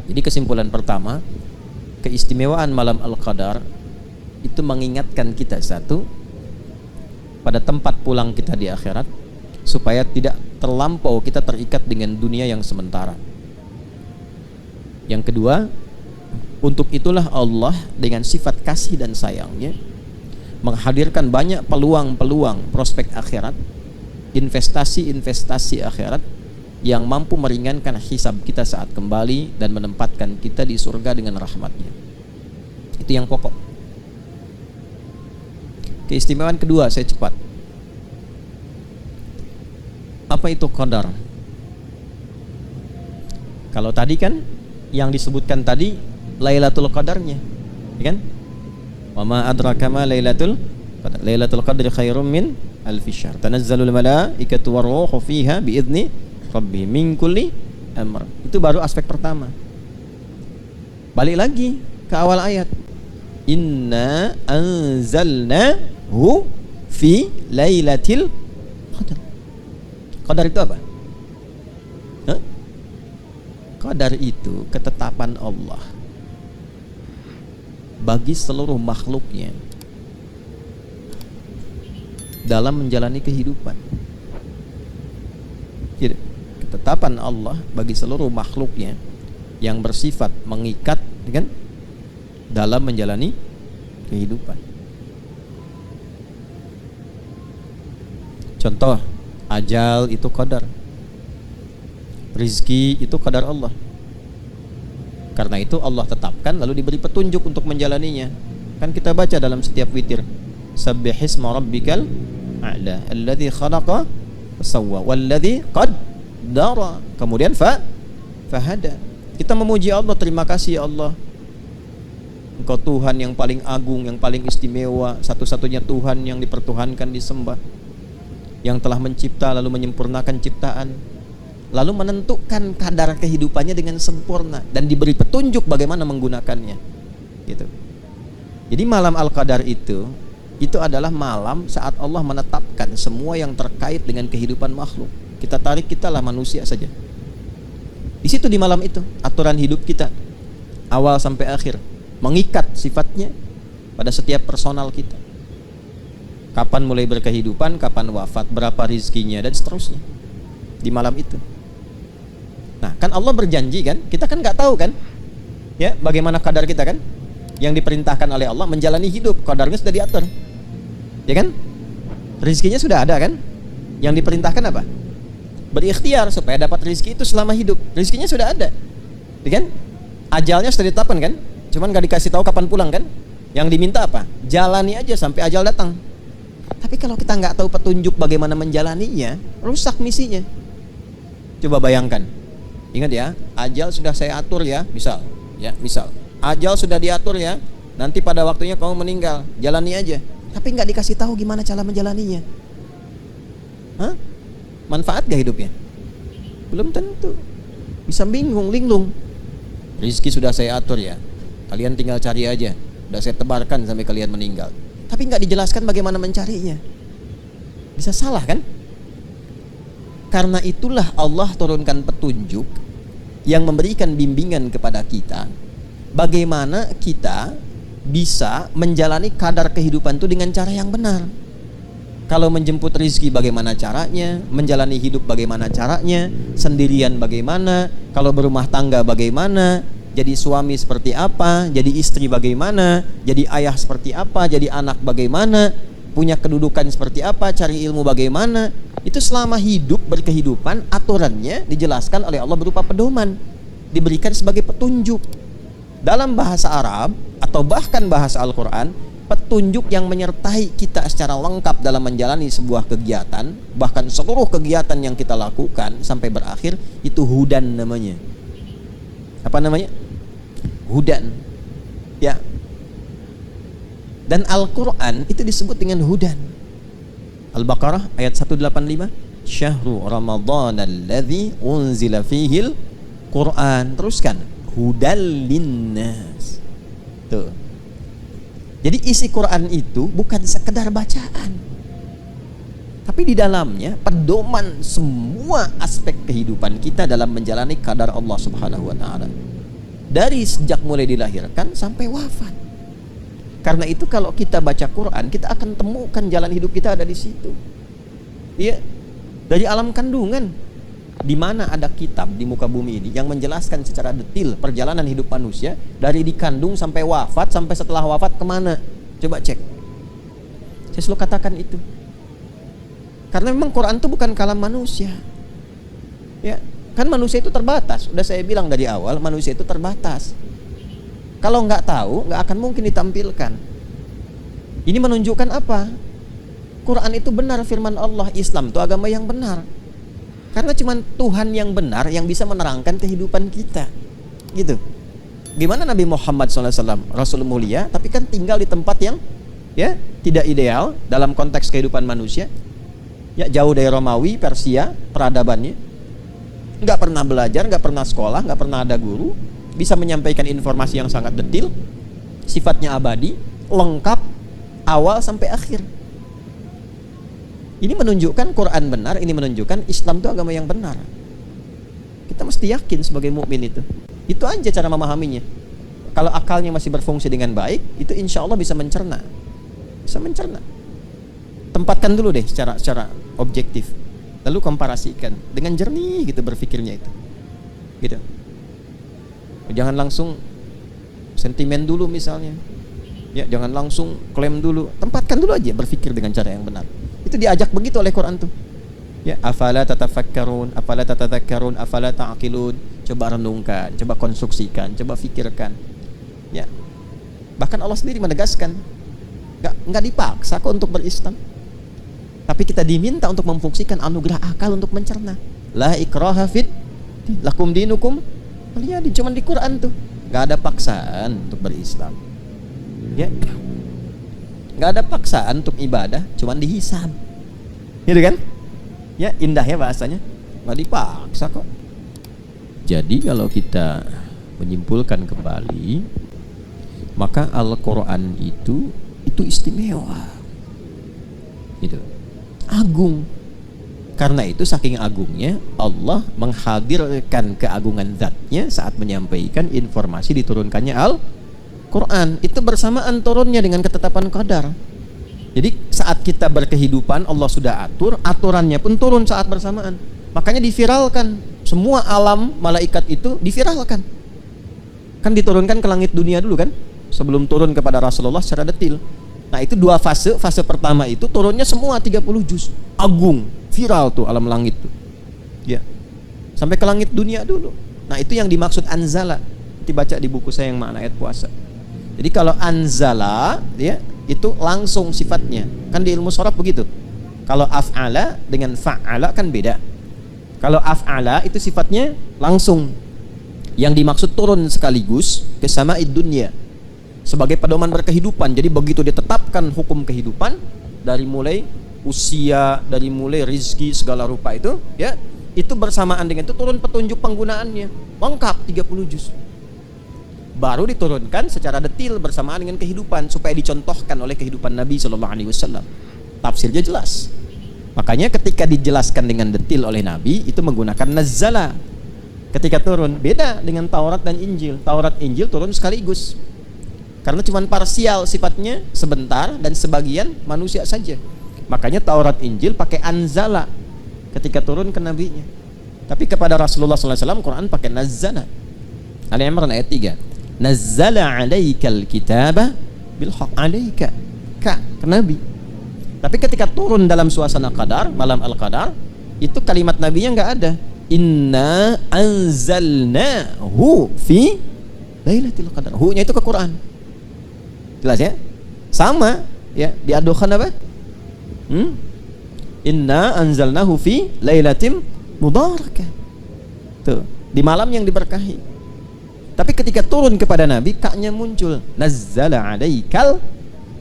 Jadi kesimpulan pertama, keistimewaan malam Al-Qadar itu mengingatkan kita, satu, pada tempat pulang kita di akhirat, supaya tidak terlampau kita terikat dengan dunia yang sementara. Yang kedua, untuk itulah Allah dengan sifat kasih dan sayangnya menghadirkan banyak peluang-peluang prospek akhirat, investasi-investasi akhirat yang mampu meringankan hisab kita saat kembali dan menempatkan kita di surga dengan rahmatnya. Itu yang pokok. Keistimewaan kedua, saya cepat. Apa itu qadar? Kalau tadi kan yang disebutkan tadi Lailatul Qadarnya, ya kan? Wa ma adraka ma Lailatul Qadar. Lailatul Qadri khairum min alfi syahr. Tanazzalul malaikatu waruhu fiha biidzni rabbihim min kulli amr. Itu baru aspek pertama. Balik lagi ke awal ayat. Inna anzalnahu fi lailatil qadar. Qadar itu apa? Qadar itu ketetapan Allah bagi seluruh makhluknya dalam menjalani kehidupan. Jadi, ketetapan Allah bagi seluruh makhluknya yang bersifat mengikat, kan, dalam menjalani kehidupan. Contoh, ajal itu qadar. Rizki itu qadar Allah. Karena itu Allah tetapkan lalu diberi petunjuk untuk menjalaninya. Kan kita baca dalam setiap witir, Sabbihisma rabbikal a'la alladzi khalaqa fasawwa walladzi qaddara. Kemudian fahada. Kita memuji Allah, terima kasih ya Allah. Engkau Tuhan yang paling agung, yang paling istimewa, satu-satunya Tuhan yang dipertuhankan, disembah, yang telah mencipta lalu menyempurnakan ciptaan, lalu menentukan kadar kehidupannya dengan sempurna dan diberi petunjuk bagaimana menggunakannya, gitu. Jadi malam Al-Qadar itu adalah malam saat Allah menetapkan semua yang terkait dengan kehidupan makhluk. Kita tarik, kitalah manusia saja. Di situ, di malam itu, aturan hidup kita awal sampai akhir mengikat sifatnya pada setiap personal kita. Kapan mulai berkehidupan, kapan wafat, berapa rizkinya, dan seterusnya di malam itu. Nah, kan Allah berjanji kan, kita kan nggak tahu kan, ya, bagaimana kadar kita kan, yang diperintahkan oleh Allah menjalani hidup, kadarnya sudah diatur, ya kan, rizkinya sudah ada kan, yang diperintahkan apa? Berikhtiar supaya dapat rizki itu selama hidup, rizkinya sudah ada, ya kan, ajalnya sudah ditetapkan kan, cuman nggak dikasih tahu kapan pulang kan, yang diminta apa? Jalani aja sampai ajal datang. Tapi kalau kita nggak tahu petunjuk bagaimana menjalaninya, rusak misinya. Coba bayangkan. Ingat ya, ajal sudah saya atur ya, misal, ajal sudah diatur ya, nanti pada waktunya kamu meninggal, jalani aja. Tapi nggak dikasih tahu gimana cara menjalaninya. Hah? Manfaat gak hidupnya? Belum tentu. Bisa bingung, linglung. Rizki sudah saya atur ya, kalian tinggal cari aja, udah saya tebarkan sampai kalian meninggal. Tapi nggak dijelaskan bagaimana mencarinya. Bisa salah kan? Karena itulah Allah turunkan petunjuk yang memberikan bimbingan kepada kita bagaimana kita bisa menjalani kadar kehidupan itu dengan cara yang benar. Kalau menjemput rizki bagaimana caranya, menjalani hidup bagaimana caranya, sendirian bagaimana, kalau berumah tangga bagaimana, jadi suami seperti apa, jadi istri bagaimana, jadi ayah seperti apa, jadi anak bagaimana, punya kedudukan seperti apa, cari ilmu bagaimana. Itu selama hidup berkehidupan, aturannya dijelaskan oleh Allah berupa pedoman, diberikan sebagai petunjuk. Dalam bahasa Arab atau bahkan bahasa Al-Quran, petunjuk yang menyertai kita secara lengkap dalam menjalani sebuah kegiatan, bahkan seluruh kegiatan yang kita lakukan sampai berakhir, itu hudan namanya. Apa namanya? Hudan. Ya. Dan Al-Quran itu disebut dengan hudan. Al-Baqarah ayat 185, Syahrul Ramadhan alladzi unzila fihil Quran. Teruskan, hudal linnas. Tuh. Jadi isi Quran itu bukan sekedar bacaan, tapi di dalamnya pedoman semua aspek kehidupan kita dalam menjalani kadar Allah Subhanahu wa ta'ala, dari sejak mulai dilahirkan sampai wafat. Karena itu kalau kita baca Quran, kita akan temukan jalan hidup kita ada di situ. Iya, dari alam kandungan, di mana ada kitab di muka bumi ini yang menjelaskan secara detail perjalanan hidup manusia dari dikandung sampai wafat, sampai setelah wafat kemana. Coba cek. Saya selalu katakan itu. Karena memang Quran itu bukan kalam manusia. Ya, kan manusia itu terbatas. Udah saya bilang dari awal, manusia itu terbatas. Kalau nggak tahu, nggak akan mungkin ditampilkan. Ini menunjukkan apa? Quran itu benar firman Allah, Islam itu agama yang benar. Karena cuma Tuhan yang benar yang bisa menerangkan kehidupan kita. Gitu. Gimana Nabi Muhammad SAW, Rasul mulia, tapi kan tinggal di tempat yang ya tidak ideal dalam konteks kehidupan manusia. Ya, jauh dari Romawi, Persia, peradabannya. Nggak pernah belajar, nggak pernah sekolah, nggak pernah ada guru. Bisa menyampaikan informasi yang sangat detail, sifatnya abadi, lengkap, awal sampai akhir. Ini menunjukkan Quran benar, ini menunjukkan Islam itu agama yang benar. Kita mesti yakin sebagai mukmin itu. Itu aja cara memahaminya. Kalau akalnya masih berfungsi dengan baik, itu insya Allah bisa mencerna. Bisa mencerna. Tempatkan dulu deh secara objektif. Lalu komparasikan dengan jernih gitu berpikirnya itu. Gitu. Jangan langsung sentimen dulu misalnya. Ya, jangan langsung klaim dulu. Tempatkan dulu aja berpikir dengan cara yang benar. Itu diajak begitu oleh Quran tuh. Ya, afala tatafakkarun, afala tatadzakkarun, afala ta'qilun. Coba renungkan, coba konstruksikan, coba fikirkan. Ya. Bahkan Allah sendiri menegaskan, enggak dipaksa kok untuk berislam. Tapi kita diminta untuk memfungsikan anugerah akal untuk mencerna. La ikraha fid lakum dinukum waliyadin. Cuman di Quran tuh enggak ada paksaan untuk berislam. Ya. Enggak ada paksaan untuk ibadah, cuman dihisab. Gitu kan? Ya, indah ya bahasanya. Enggak dipaksa kok. Jadi kalau kita menyimpulkan kembali, maka Al-Quran itu istimewa. Gitu. Agung. Karena itu saking agungnya Allah menghadirkan keagungan zatnya saat menyampaikan informasi diturunkannya Al-Quran. Itu bersamaan turunnya dengan ketetapan qadar. Jadi saat kita berkehidupan Allah sudah atur, aturannya pun turun saat bersamaan. Makanya diviralkan. Semua alam malaikat itu diviralkan. Kan diturunkan ke langit dunia dulu kan, sebelum turun kepada Rasulullah secara detail. Nah itu dua fase. Fase pertama itu turunnya semua 30 juz. Agung, viral tuh alam langit tuh. Ya. Sampai ke langit dunia dulu. Nah itu yang dimaksud anzala. Dibaca di buku saya yang makna ayat puasa. Jadi kalau anzala ya itu langsung sifatnya. Kan di ilmu sharaf begitu. Kalau af'ala dengan fa'ala kan beda. Kalau af'ala itu sifatnya langsung. Yang dimaksud turun sekaligus ke sama'id dunya sebagai pedoman berkehidupan. Jadi begitu ditetapkan hukum kehidupan dari mulai usia, dari mulai rizki segala rupa itu, ya, itu bersamaan dengan itu turun petunjuk penggunaannya lengkap 30 juz. Baru diturunkan secara detail bersamaan dengan kehidupan supaya dicontohkan oleh kehidupan Nabi Shallallahu Alaihi Wasallam. Tafsirnya jelas. Makanya ketika dijelaskan dengan detail oleh Nabi itu menggunakan nazzala. Ketika turun beda dengan Taurat dan Injil. Taurat Injil turun sekaligus. Karena cuma parsial sifatnya, sebentar dan sebagian manusia saja. Makanya Taurat Injil pakai anzala ketika turun ke nabinya. Tapi kepada Rasulullah SAW Quran pakai nazzala. Ali Imran ayat 3. Nazzala 'alaikal kitaba bil haqq 'alaika ke nabi. Tapi ketika turun dalam suasana qadar, malam al-qadar, itu kalimat nabinya enggak ada. Inna anzalnahu fi lailatul qadar. Hu-nya itu ke Quran. Jelas ya? Sama ya, diadukan apa? Inna anzalnahu fi lailatin mubarakah. Tuh, di malam yang diberkahi. Tapi ketika turun kepada Nabi, kaknya muncul. Nazzala 'alaikal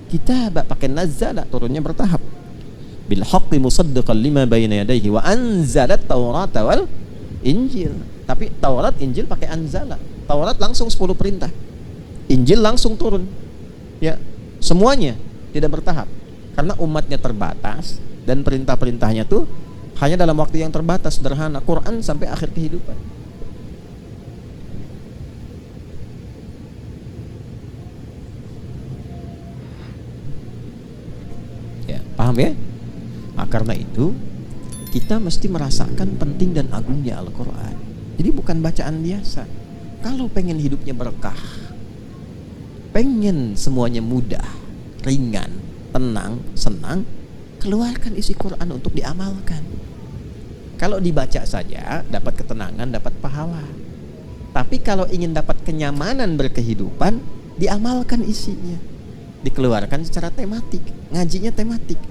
kitab, pakai nazzala, turunnya bertahap. Bil haqqi musaddiqan lima bayna yadayhi wa anzalat Taurata wal Injil. Tapi Taurat Injil pakai anzala. Taurat langsung 10 perintah. Injil langsung turun. Ya, semuanya tidak bertahap. Karena umatnya terbatas dan perintah-perintahnya tuh hanya dalam waktu yang terbatas, sederhana. Quran sampai akhir kehidupan. Ya, paham ya? Nah, karena itu kita mesti merasakan penting dan agungnya Al-Quran. Jadi bukan bacaan biasa. Kalau pengen hidupnya berkah, pengen semuanya mudah, ringan, tenang, senang, keluarkan isi Quran untuk diamalkan. Kalau dibaca saja dapat ketenangan, dapat pahala. Tapi kalau ingin dapat kenyamanan berkehidupan, diamalkan isinya. Dikeluarkan secara tematik, ngajinya tematik.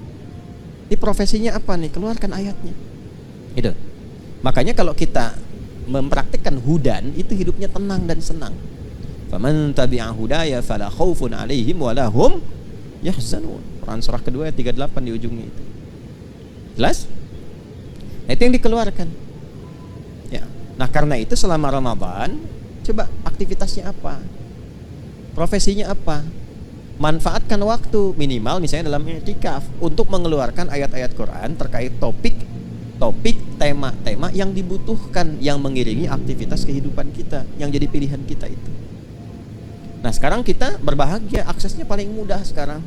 Di profesinya apa nih? Keluarkan ayatnya. Itu. Makanya kalau kita mempraktikkan hudan, itu hidupnya tenang dan senang. Faman tabi'a hudaya fala khaufun 'alaihim wala hum yahzanun. Quran surah kedua ayat 38 di ujungnya itu. Jelas? Nah, itu yang dikeluarkan. Ya. Nah, karena itu selama Ramadan, coba aktivitasnya apa? Profesinya apa? Manfaatkan waktu minimal misalnya dalam i'tikaf untuk mengeluarkan ayat-ayat Quran terkait topik, tema-tema yang dibutuhkan, yang mengiringi aktivitas kehidupan kita, yang jadi pilihan kita itu. Nah, sekarang kita berbahagia, aksesnya paling mudah sekarang.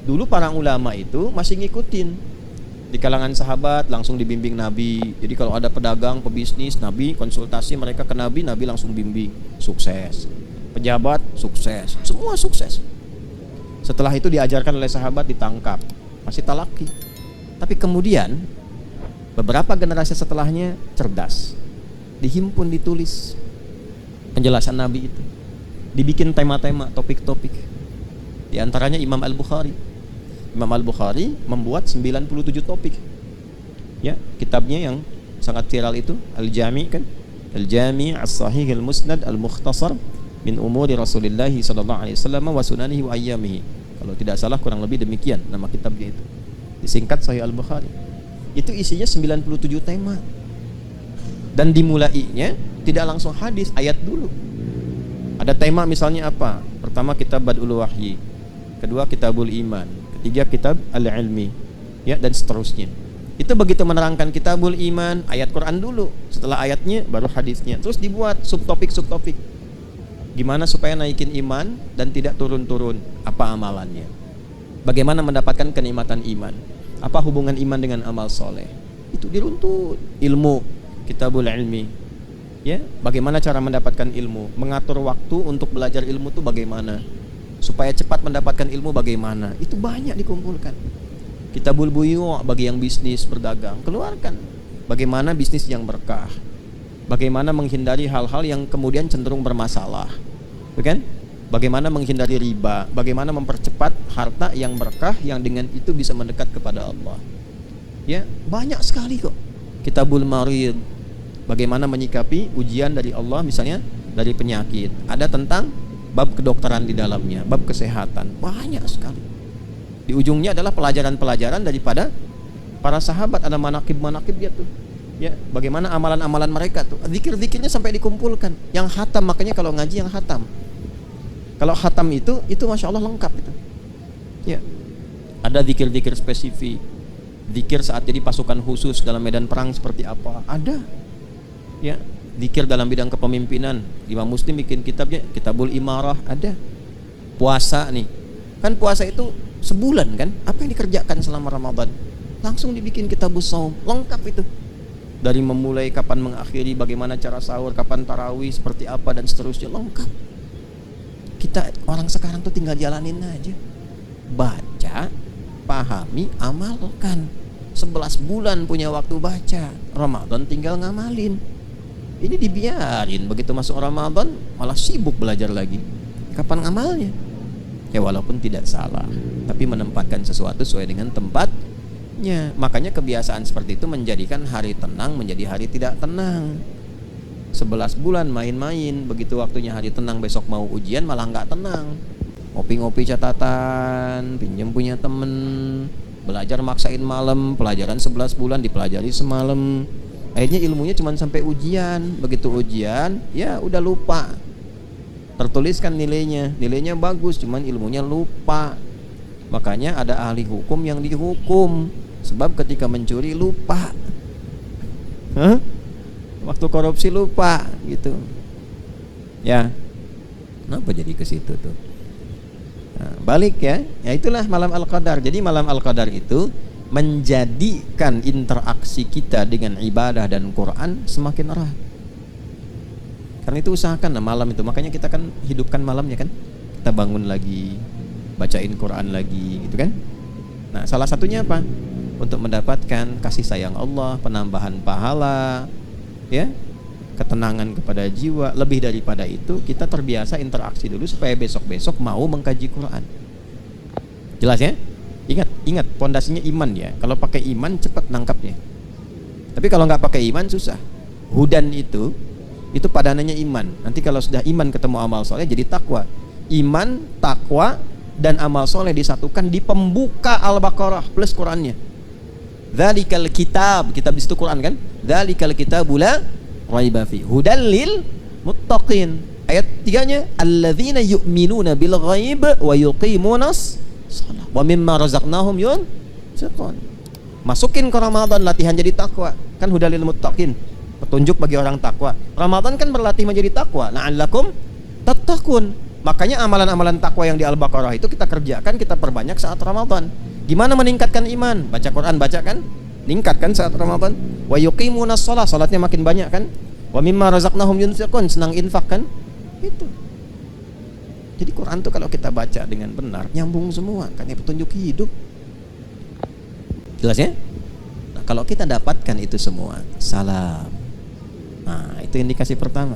Dulu para ulama itu masih ngikutin. Di kalangan sahabat langsung dibimbing Nabi. Jadi kalau ada pedagang, pebisnis, Nabi konsultasi mereka ke Nabi, Nabi langsung bimbing. Sukses. Pejabat, sukses. Semua sukses. Setelah itu diajarkan oleh sahabat, ditangkap. Masih talaki. Tapi kemudian beberapa generasi setelahnya cerdas. Dihimpun, ditulis penjelasan Nabi itu. Dibikin tema-tema, topik-topik. Di antaranya Imam Al-Bukhari. Imam Al-Bukhari membuat 97 topik. Ya, kitabnya yang sangat viral itu Al-Jami' kan? Al-Jami' As-Sahih Al-Musnad Al-Mukhtasar min umuri Rasulillah sallallahu alaihi wasallam wa sunanihi wa ayyamihi. Kalau tidak salah kurang lebih demikian nama kitabnya itu. Disingkat Sahih Al-Bukhari. Itu isinya 97 tema. Dan dimulainya tidak langsung hadis, ayat dulu. Ada tema misalnya apa? Pertama kitab Bad'ul Wahyi, kedua Kitabul Iman, ketiga kitab Al-Ilmi, ya, dan seterusnya. Itu begitu menerangkan Kitabul Iman, ayat Quran dulu, setelah ayatnya baru hadisnya. Terus dibuat subtopik. Gimana supaya naikin iman dan tidak turun-turun? Apa amalannya? Bagaimana mendapatkan kenikmatan iman? Apa hubungan iman dengan amal soleh? Itu diruntut. Ilmu, Kitabul Ilmi. Ya, bagaimana cara mendapatkan ilmu? Mengatur waktu untuk belajar ilmu itu bagaimana? Supaya cepat mendapatkan ilmu bagaimana? Itu banyak dikumpulkan. Kitabul Buyu' bagi yang bisnis, berdagang, keluarkan. Bagaimana bisnis yang berkah? Bagaimana menghindari hal-hal yang kemudian cenderung bermasalah? Bukan? Bagaimana menghindari riba? Bagaimana mempercepat harta yang berkah yang dengan itu bisa mendekat kepada Allah? Ya, banyak sekali kok. Kitabul Marid, bagaimana menyikapi ujian dari Allah, misalnya dari penyakit. Ada tentang bab kedokteran di dalamnya, bab kesehatan, banyak sekali. Di ujungnya adalah pelajaran-pelajaran daripada para sahabat, ada manaqib-manaqib dia tuh. Ya, bagaimana amalan-amalan mereka tuh. Zikir-zikirnya sampai dikumpulkan. Yang khatam, makanya kalau ngaji yang khatam. Kalau khatam itu Masya Allah lengkap itu. Ya. Ada zikir-zikir spesifik. Zikir saat jadi pasukan khusus dalam medan perang seperti apa? Ada. Ya, zikir dalam bidang kepemimpinan. Imam Muslim bikin kitabnya Kitabul Imarah, ada. Puasa nih. Kan puasa itu sebulan kan? Apa yang dikerjakan selama Ramadan? Langsung dibikin Kitabus Shaum, lengkap itu. Dari memulai kapan mengakhiri, bagaimana cara sahur, kapan tarawih, seperti apa dan seterusnya, lengkap. Kita orang sekarang tuh tinggal jalanin aja. Baca, pahami, amalkan. 11 bulan punya waktu baca. Ramadan tinggal ngamalin. Ini dibiarin, begitu masuk Ramadan malah sibuk belajar lagi. Kapan ngamalnya? Ya walaupun tidak salah, tapi menempatkan sesuatu sesuai dengan tempatnya. Makanya kebiasaan seperti itu menjadikan hari tenang menjadi hari tidak tenang. 11 bulan main-main, begitu waktunya hari tenang, besok mau ujian malah nggak tenang. Ngopi-ngopi catatan, pinjam punya temen, belajar maksain malam, pelajaran 11 bulan dipelajari semalam. Akhirnya ilmunya cuma sampai ujian. Begitu ujian, ya udah lupa. Tertuliskan nilainya bagus, cuman ilmunya lupa. Makanya ada ahli hukum yang dihukum sebab ketika mencuri lupa. Waktu korupsi lupa gitu. Ya. Kenapa jadi ke situ tuh? Nah, balik ya. Ya itulah malam Al-Qadar. Jadi malam Al-Qadar itu menjadikan interaksi kita dengan ibadah dan Quran semakin erat. Karena itu usahakan malam itu. Makanya kita kan hidupkan malamnya kan. Kita bangun lagi, bacain Quran lagi gitu kan. Nah, salah satunya apa? Untuk mendapatkan kasih sayang Allah, penambahan pahala, ya, ketenangan kepada jiwa. Lebih daripada itu, kita terbiasa interaksi dulu supaya besok-besok mau mengkaji Quran. Jelas ya? Ingat pondasinya iman ya. Kalau pakai iman cepat nangkapnya. Tapi kalau nggak pakai iman susah. Hudan itu padanannya iman. Nanti kalau sudah iman ketemu amal soleh jadi takwa. Iman, takwa, dan amal soleh disatukan di pembuka Al-Baqarah plus Qurannya. Dzalikal kitab, kitab di situ Quran kan? Dzalikal kitabu la raiba fi hudal lil muttaqin. Ayat 3-nya alladzina yu'minuna bil ghaib wa yuqimunas shalah wa mimma razaqnahum yunfiqun. Masukin ke Ramadan latihan jadi takwa. Kan hudal lil muttaqin, petunjuk bagi orang takwa. Ramadan kan berlatih menjadi takwa. La'allakum tattaqun. Makanya amalan-amalan takwa yang di Al-Baqarah itu kita kerjakan, kita perbanyak saat Ramadan. Gimana meningkatkan iman? Baca Quran, baca kan? Meningkatkan saat Ramadan. Wa yuqimunas shalah, salatnya makin banyak kan? Wa mimma razaqnahum yunfiqun, senang infak kan? Itu. Jadi Quran tuh kalau kita baca dengan benar nyambung semua, kan ya, petunjuk hidup. Jelas ya? Nah, kalau kita dapatkan itu semua, salam. Nah, itu indikasi pertama.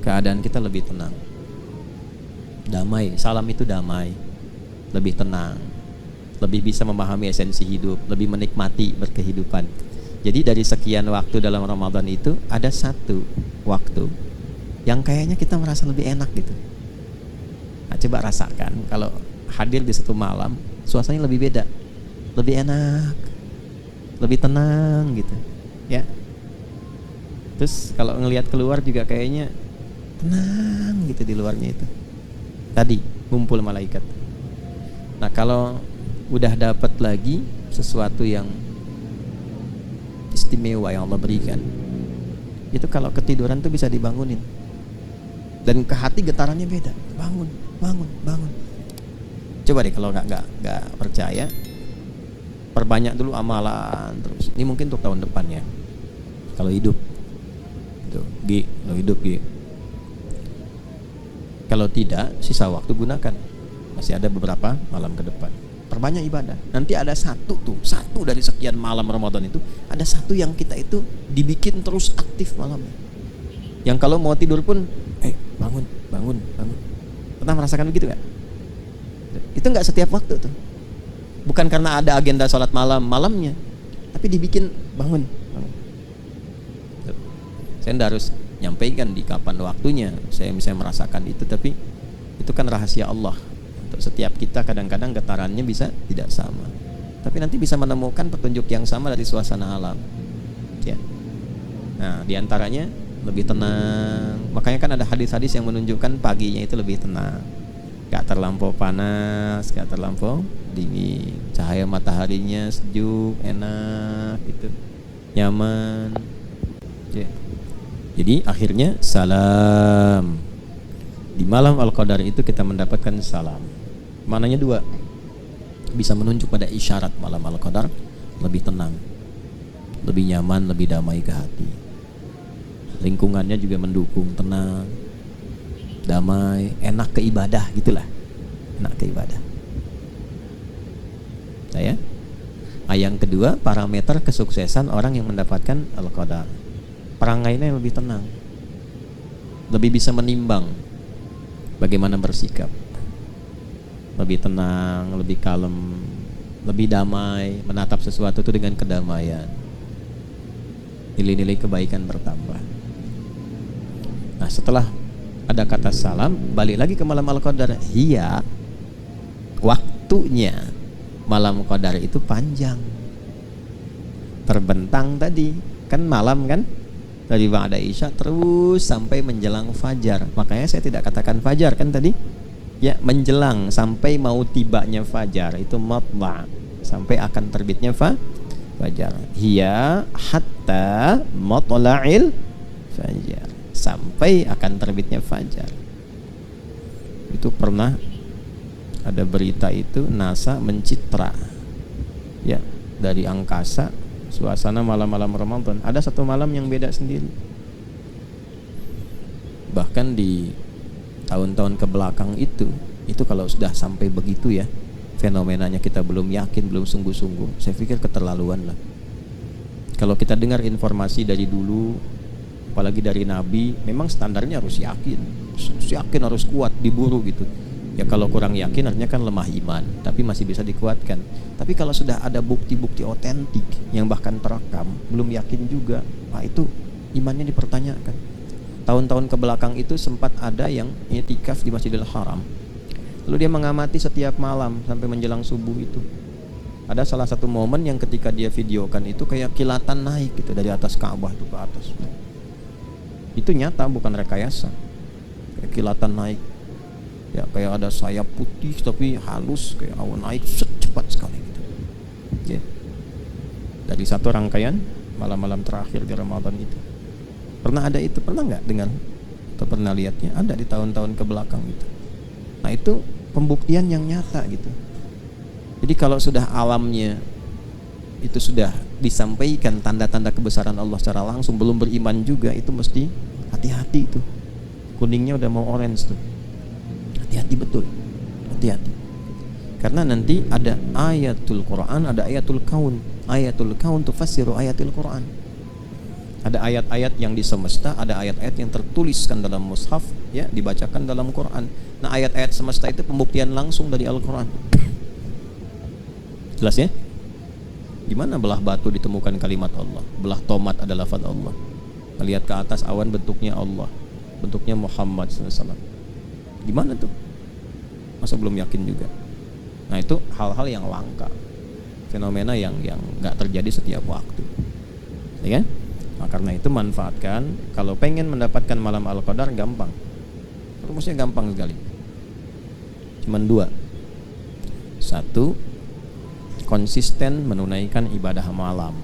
Keadaan kita lebih tenang. Damai, salam itu damai. Lebih tenang. Lebih bisa memahami esensi hidup, lebih menikmati berkehidupan. Jadi dari sekian waktu dalam Ramadan itu ada satu waktu yang kayaknya kita merasa lebih enak gitu. Nah, coba rasakan kalau hadir di satu malam, suasananya lebih beda, lebih enak, lebih tenang gitu, ya. Terus kalau ngelihat keluar juga kayaknya tenang gitu di luarnya itu. Tadi ngumpul malaikat. Nah, kalau udah dapat lagi sesuatu yang istimewa yang Allah berikan, itu kalau ketiduran tuh bisa dibangunin. Dan ke hati getarannya beda. Bangun, bangun, bangun. Coba deh kalau nggak percaya, perbanyak dulu amalan terus. Ini mungkin untuk tahun depan ya. Kalau hidup, tuh, kalau hidup Kalau tidak, sisa waktu gunakan. Masih ada beberapa malam ke depan. Perbanyak ibadah. Nanti ada satu dari sekian malam Ramadan itu, ada satu yang kita itu dibikin terus aktif malamnya. Yang kalau mau tidur pun, bangun. Pernah merasakan begitu nggak? Itu nggak setiap waktu tuh. Bukan karena ada agenda sholat malamnya, tapi dibikin bangun. Saya nggak harus nyampaikan di kapan waktunya saya bisa merasakan itu, tapi itu kan rahasia Allah. Untuk setiap kita kadang-kadang getarannya bisa tidak sama, tapi nanti bisa menemukan petunjuk yang sama dari suasana alam, ya. Nah, diantaranya lebih tenang. Makanya kan ada hadis-hadis yang menunjukkan paginya itu lebih tenang, gak terlampau panas, gak terlampau dingin, cahaya mataharinya sejuk, enak, gitu, nyaman, ya. Jadi akhirnya salam. Di malam Al-Qadar itu kita mendapatkan salam. Maknanya dua. Bisa menunjuk pada isyarat malam Al-Qadar lebih tenang, lebih nyaman, lebih damai ke hati. Lingkungannya juga mendukung, tenang, damai, enak ke ibadah, gitulah. Enak ke ibadah. Saya. Yang kedua, parameter kesuksesan orang yang mendapatkan Al-Qadar. Perangainya lebih tenang, lebih bisa menimbang bagaimana bersikap, lebih tenang, lebih kalem, lebih damai, menatap sesuatu itu dengan kedamaian, nilai-nilai kebaikan bertambah. Nah, setelah ada kata salam, balik lagi ke malam Al-Qadar. Iya, waktunya malam Qadar itu panjang, terbentang tadi kan malam kan, dari ba'da isya terus sampai menjelang fajar. Makanya saya tidak katakan fajar kan tadi, ya, menjelang sampai mau tibanya fajar itu matla', sampai akan terbitnya fajar. Hiya hatta matla'il fajar, sampai akan terbitnya fajar. Itu pernah ada berita itu NASA mencitra, ya, dari angkasa suasana malam-malam Ramadan. Ada satu malam yang beda sendiri. Bahkan di tahun-tahun kebelakang itu kalau sudah sampai begitu ya, fenomenanya kita belum yakin, belum sungguh-sungguh, saya pikir keterlaluan lah. Kalau kita dengar informasi dari dulu, apalagi dari Nabi, memang standarnya harus yakin, harus kuat, diburu gitu. Ya kalau kurang yakin artinya kan lemah iman, tapi masih bisa dikuatkan. Tapi kalau sudah ada bukti-bukti otentik yang bahkan terekam, belum yakin juga, itu imannya dipertanyakan. Tahun-tahun ke belakang itu sempat ada yang i'tikaf di Masjidil Haram. Lalu dia mengamati setiap malam sampai menjelang subuh itu. Ada salah satu momen yang ketika dia videokan itu kayak kilatan naik gitu dari atas Ka'bah itu ke atas. Itu nyata, bukan rekayasa. Kayak kilatan naik. Ya kayak ada sayap putih tapi halus, kayak awan naik cepat sekali gitu. Ya. Dari satu rangkaian malam-malam terakhir di Ramadan itu. Pernah ada itu? Pernah nggak dengar? Atau pernah lihatnya? Ada di tahun-tahun ke belakang itu. Nah itu pembuktian yang nyata gitu. Jadi kalau sudah alamnya itu sudah disampaikan tanda-tanda kebesaran Allah secara langsung, belum beriman juga, itu mesti hati-hati itu. Kuningnya udah mau orange tuh. Hati-hati betul, hati-hati. Karena nanti ada ayatul Quran, ada ayatul kaun. Ayatul kaun tufassiru ayatul Quran. Ada ayat-ayat yang di semesta, ada ayat-ayat yang tertuliskan dalam mushaf, ya, dibacakan dalam Quran. Nah, ayat-ayat semesta itu pembuktian langsung dari Al-Quran. Jelas ya? Gimana belah batu ditemukan kalimat Allah, belah tomat ada lafaz Allah. Lihat ke atas awan bentuknya Allah, bentuknya Muhammad SAW. Gimana tuh? Masa belum yakin juga? Nah itu hal-hal yang langka, fenomena yang nggak terjadi setiap waktu, ya kan? Nah, karena itu manfaatkan. Kalau pengen mendapatkan malam Al-Qadar gampang, rumusnya gampang sekali. Cuman 2. 1, konsisten menunaikan ibadah malam,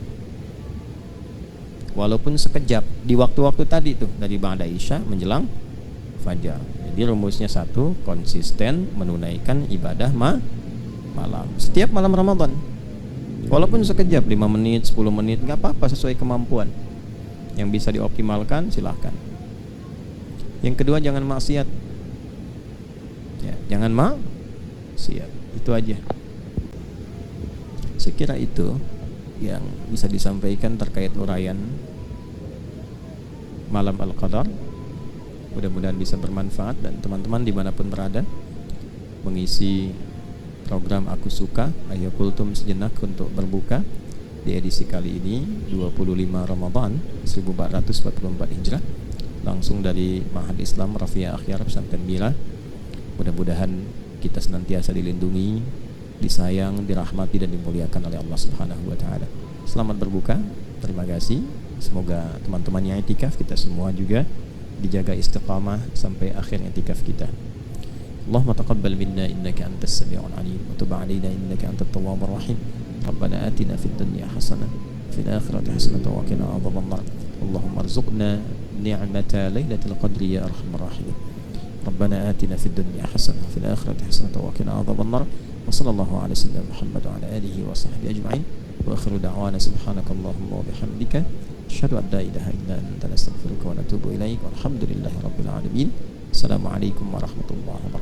walaupun sekejap di waktu-waktu tadi tuh dari ba'da Isya menjelang fajar. Jadi rumusnya 1, konsisten menunaikan ibadah malam setiap malam Ramadan, walaupun sekejap, 5 menit, 10 menit, gak apa-apa, sesuai kemampuan. Yang bisa dioptimalkan silahkan. Yang kedua, jangan maksiat ya, jangan maksiat. Itu aja. Saya kira itu yang bisa disampaikan terkait uraian malam Al-Qadar. Mudah-mudahan bisa bermanfaat dan teman-teman dimanapun berada mengisi program Aku Suka Ayo Kultum sejenak untuk berbuka di edisi kali ini 25 Ramadan 1444 Hijrah, langsung dari Ma'had Islam Rafiah Akhyar Pesantren Mila. Mudah-mudahan kita senantiasa dilindungi, disayang, dirahmati dan dimuliakan oleh Allah Subhanahu wa taala. Selamat berbuka. Terima kasih. Semoga teman-teman yang i'tikaf, kita semua juga dijaga istiqamah sampai akhir i'tikaf kita. Allahumma taqabbal minna innaka antas sami'ul alim wa tub 'alaina innaka antat tawwabur rahim. Rabbana atina fid dunya hasanah wa fil akhirati hasanah wa qina adzabannar. Allahumma arzuqna ni'mata lailatul qadri ya arhamar rahimin. Rabbana atina fid dunya hasanah wa fil akhirati hasanah wa qina adzabannar. Wa sallallahu ala sayyidina Muhammad wa ala alihi wa sahbihi ajma'in. Wa akhiru da'wana subhanakallahumma wa bihamdika asyhadu an la ilaha illa anta nastaghfiruka wa natubu ilaik. Walhamdulillahi rabbil alamin. Assalamualaikum warahmatullahi wabarakatuh.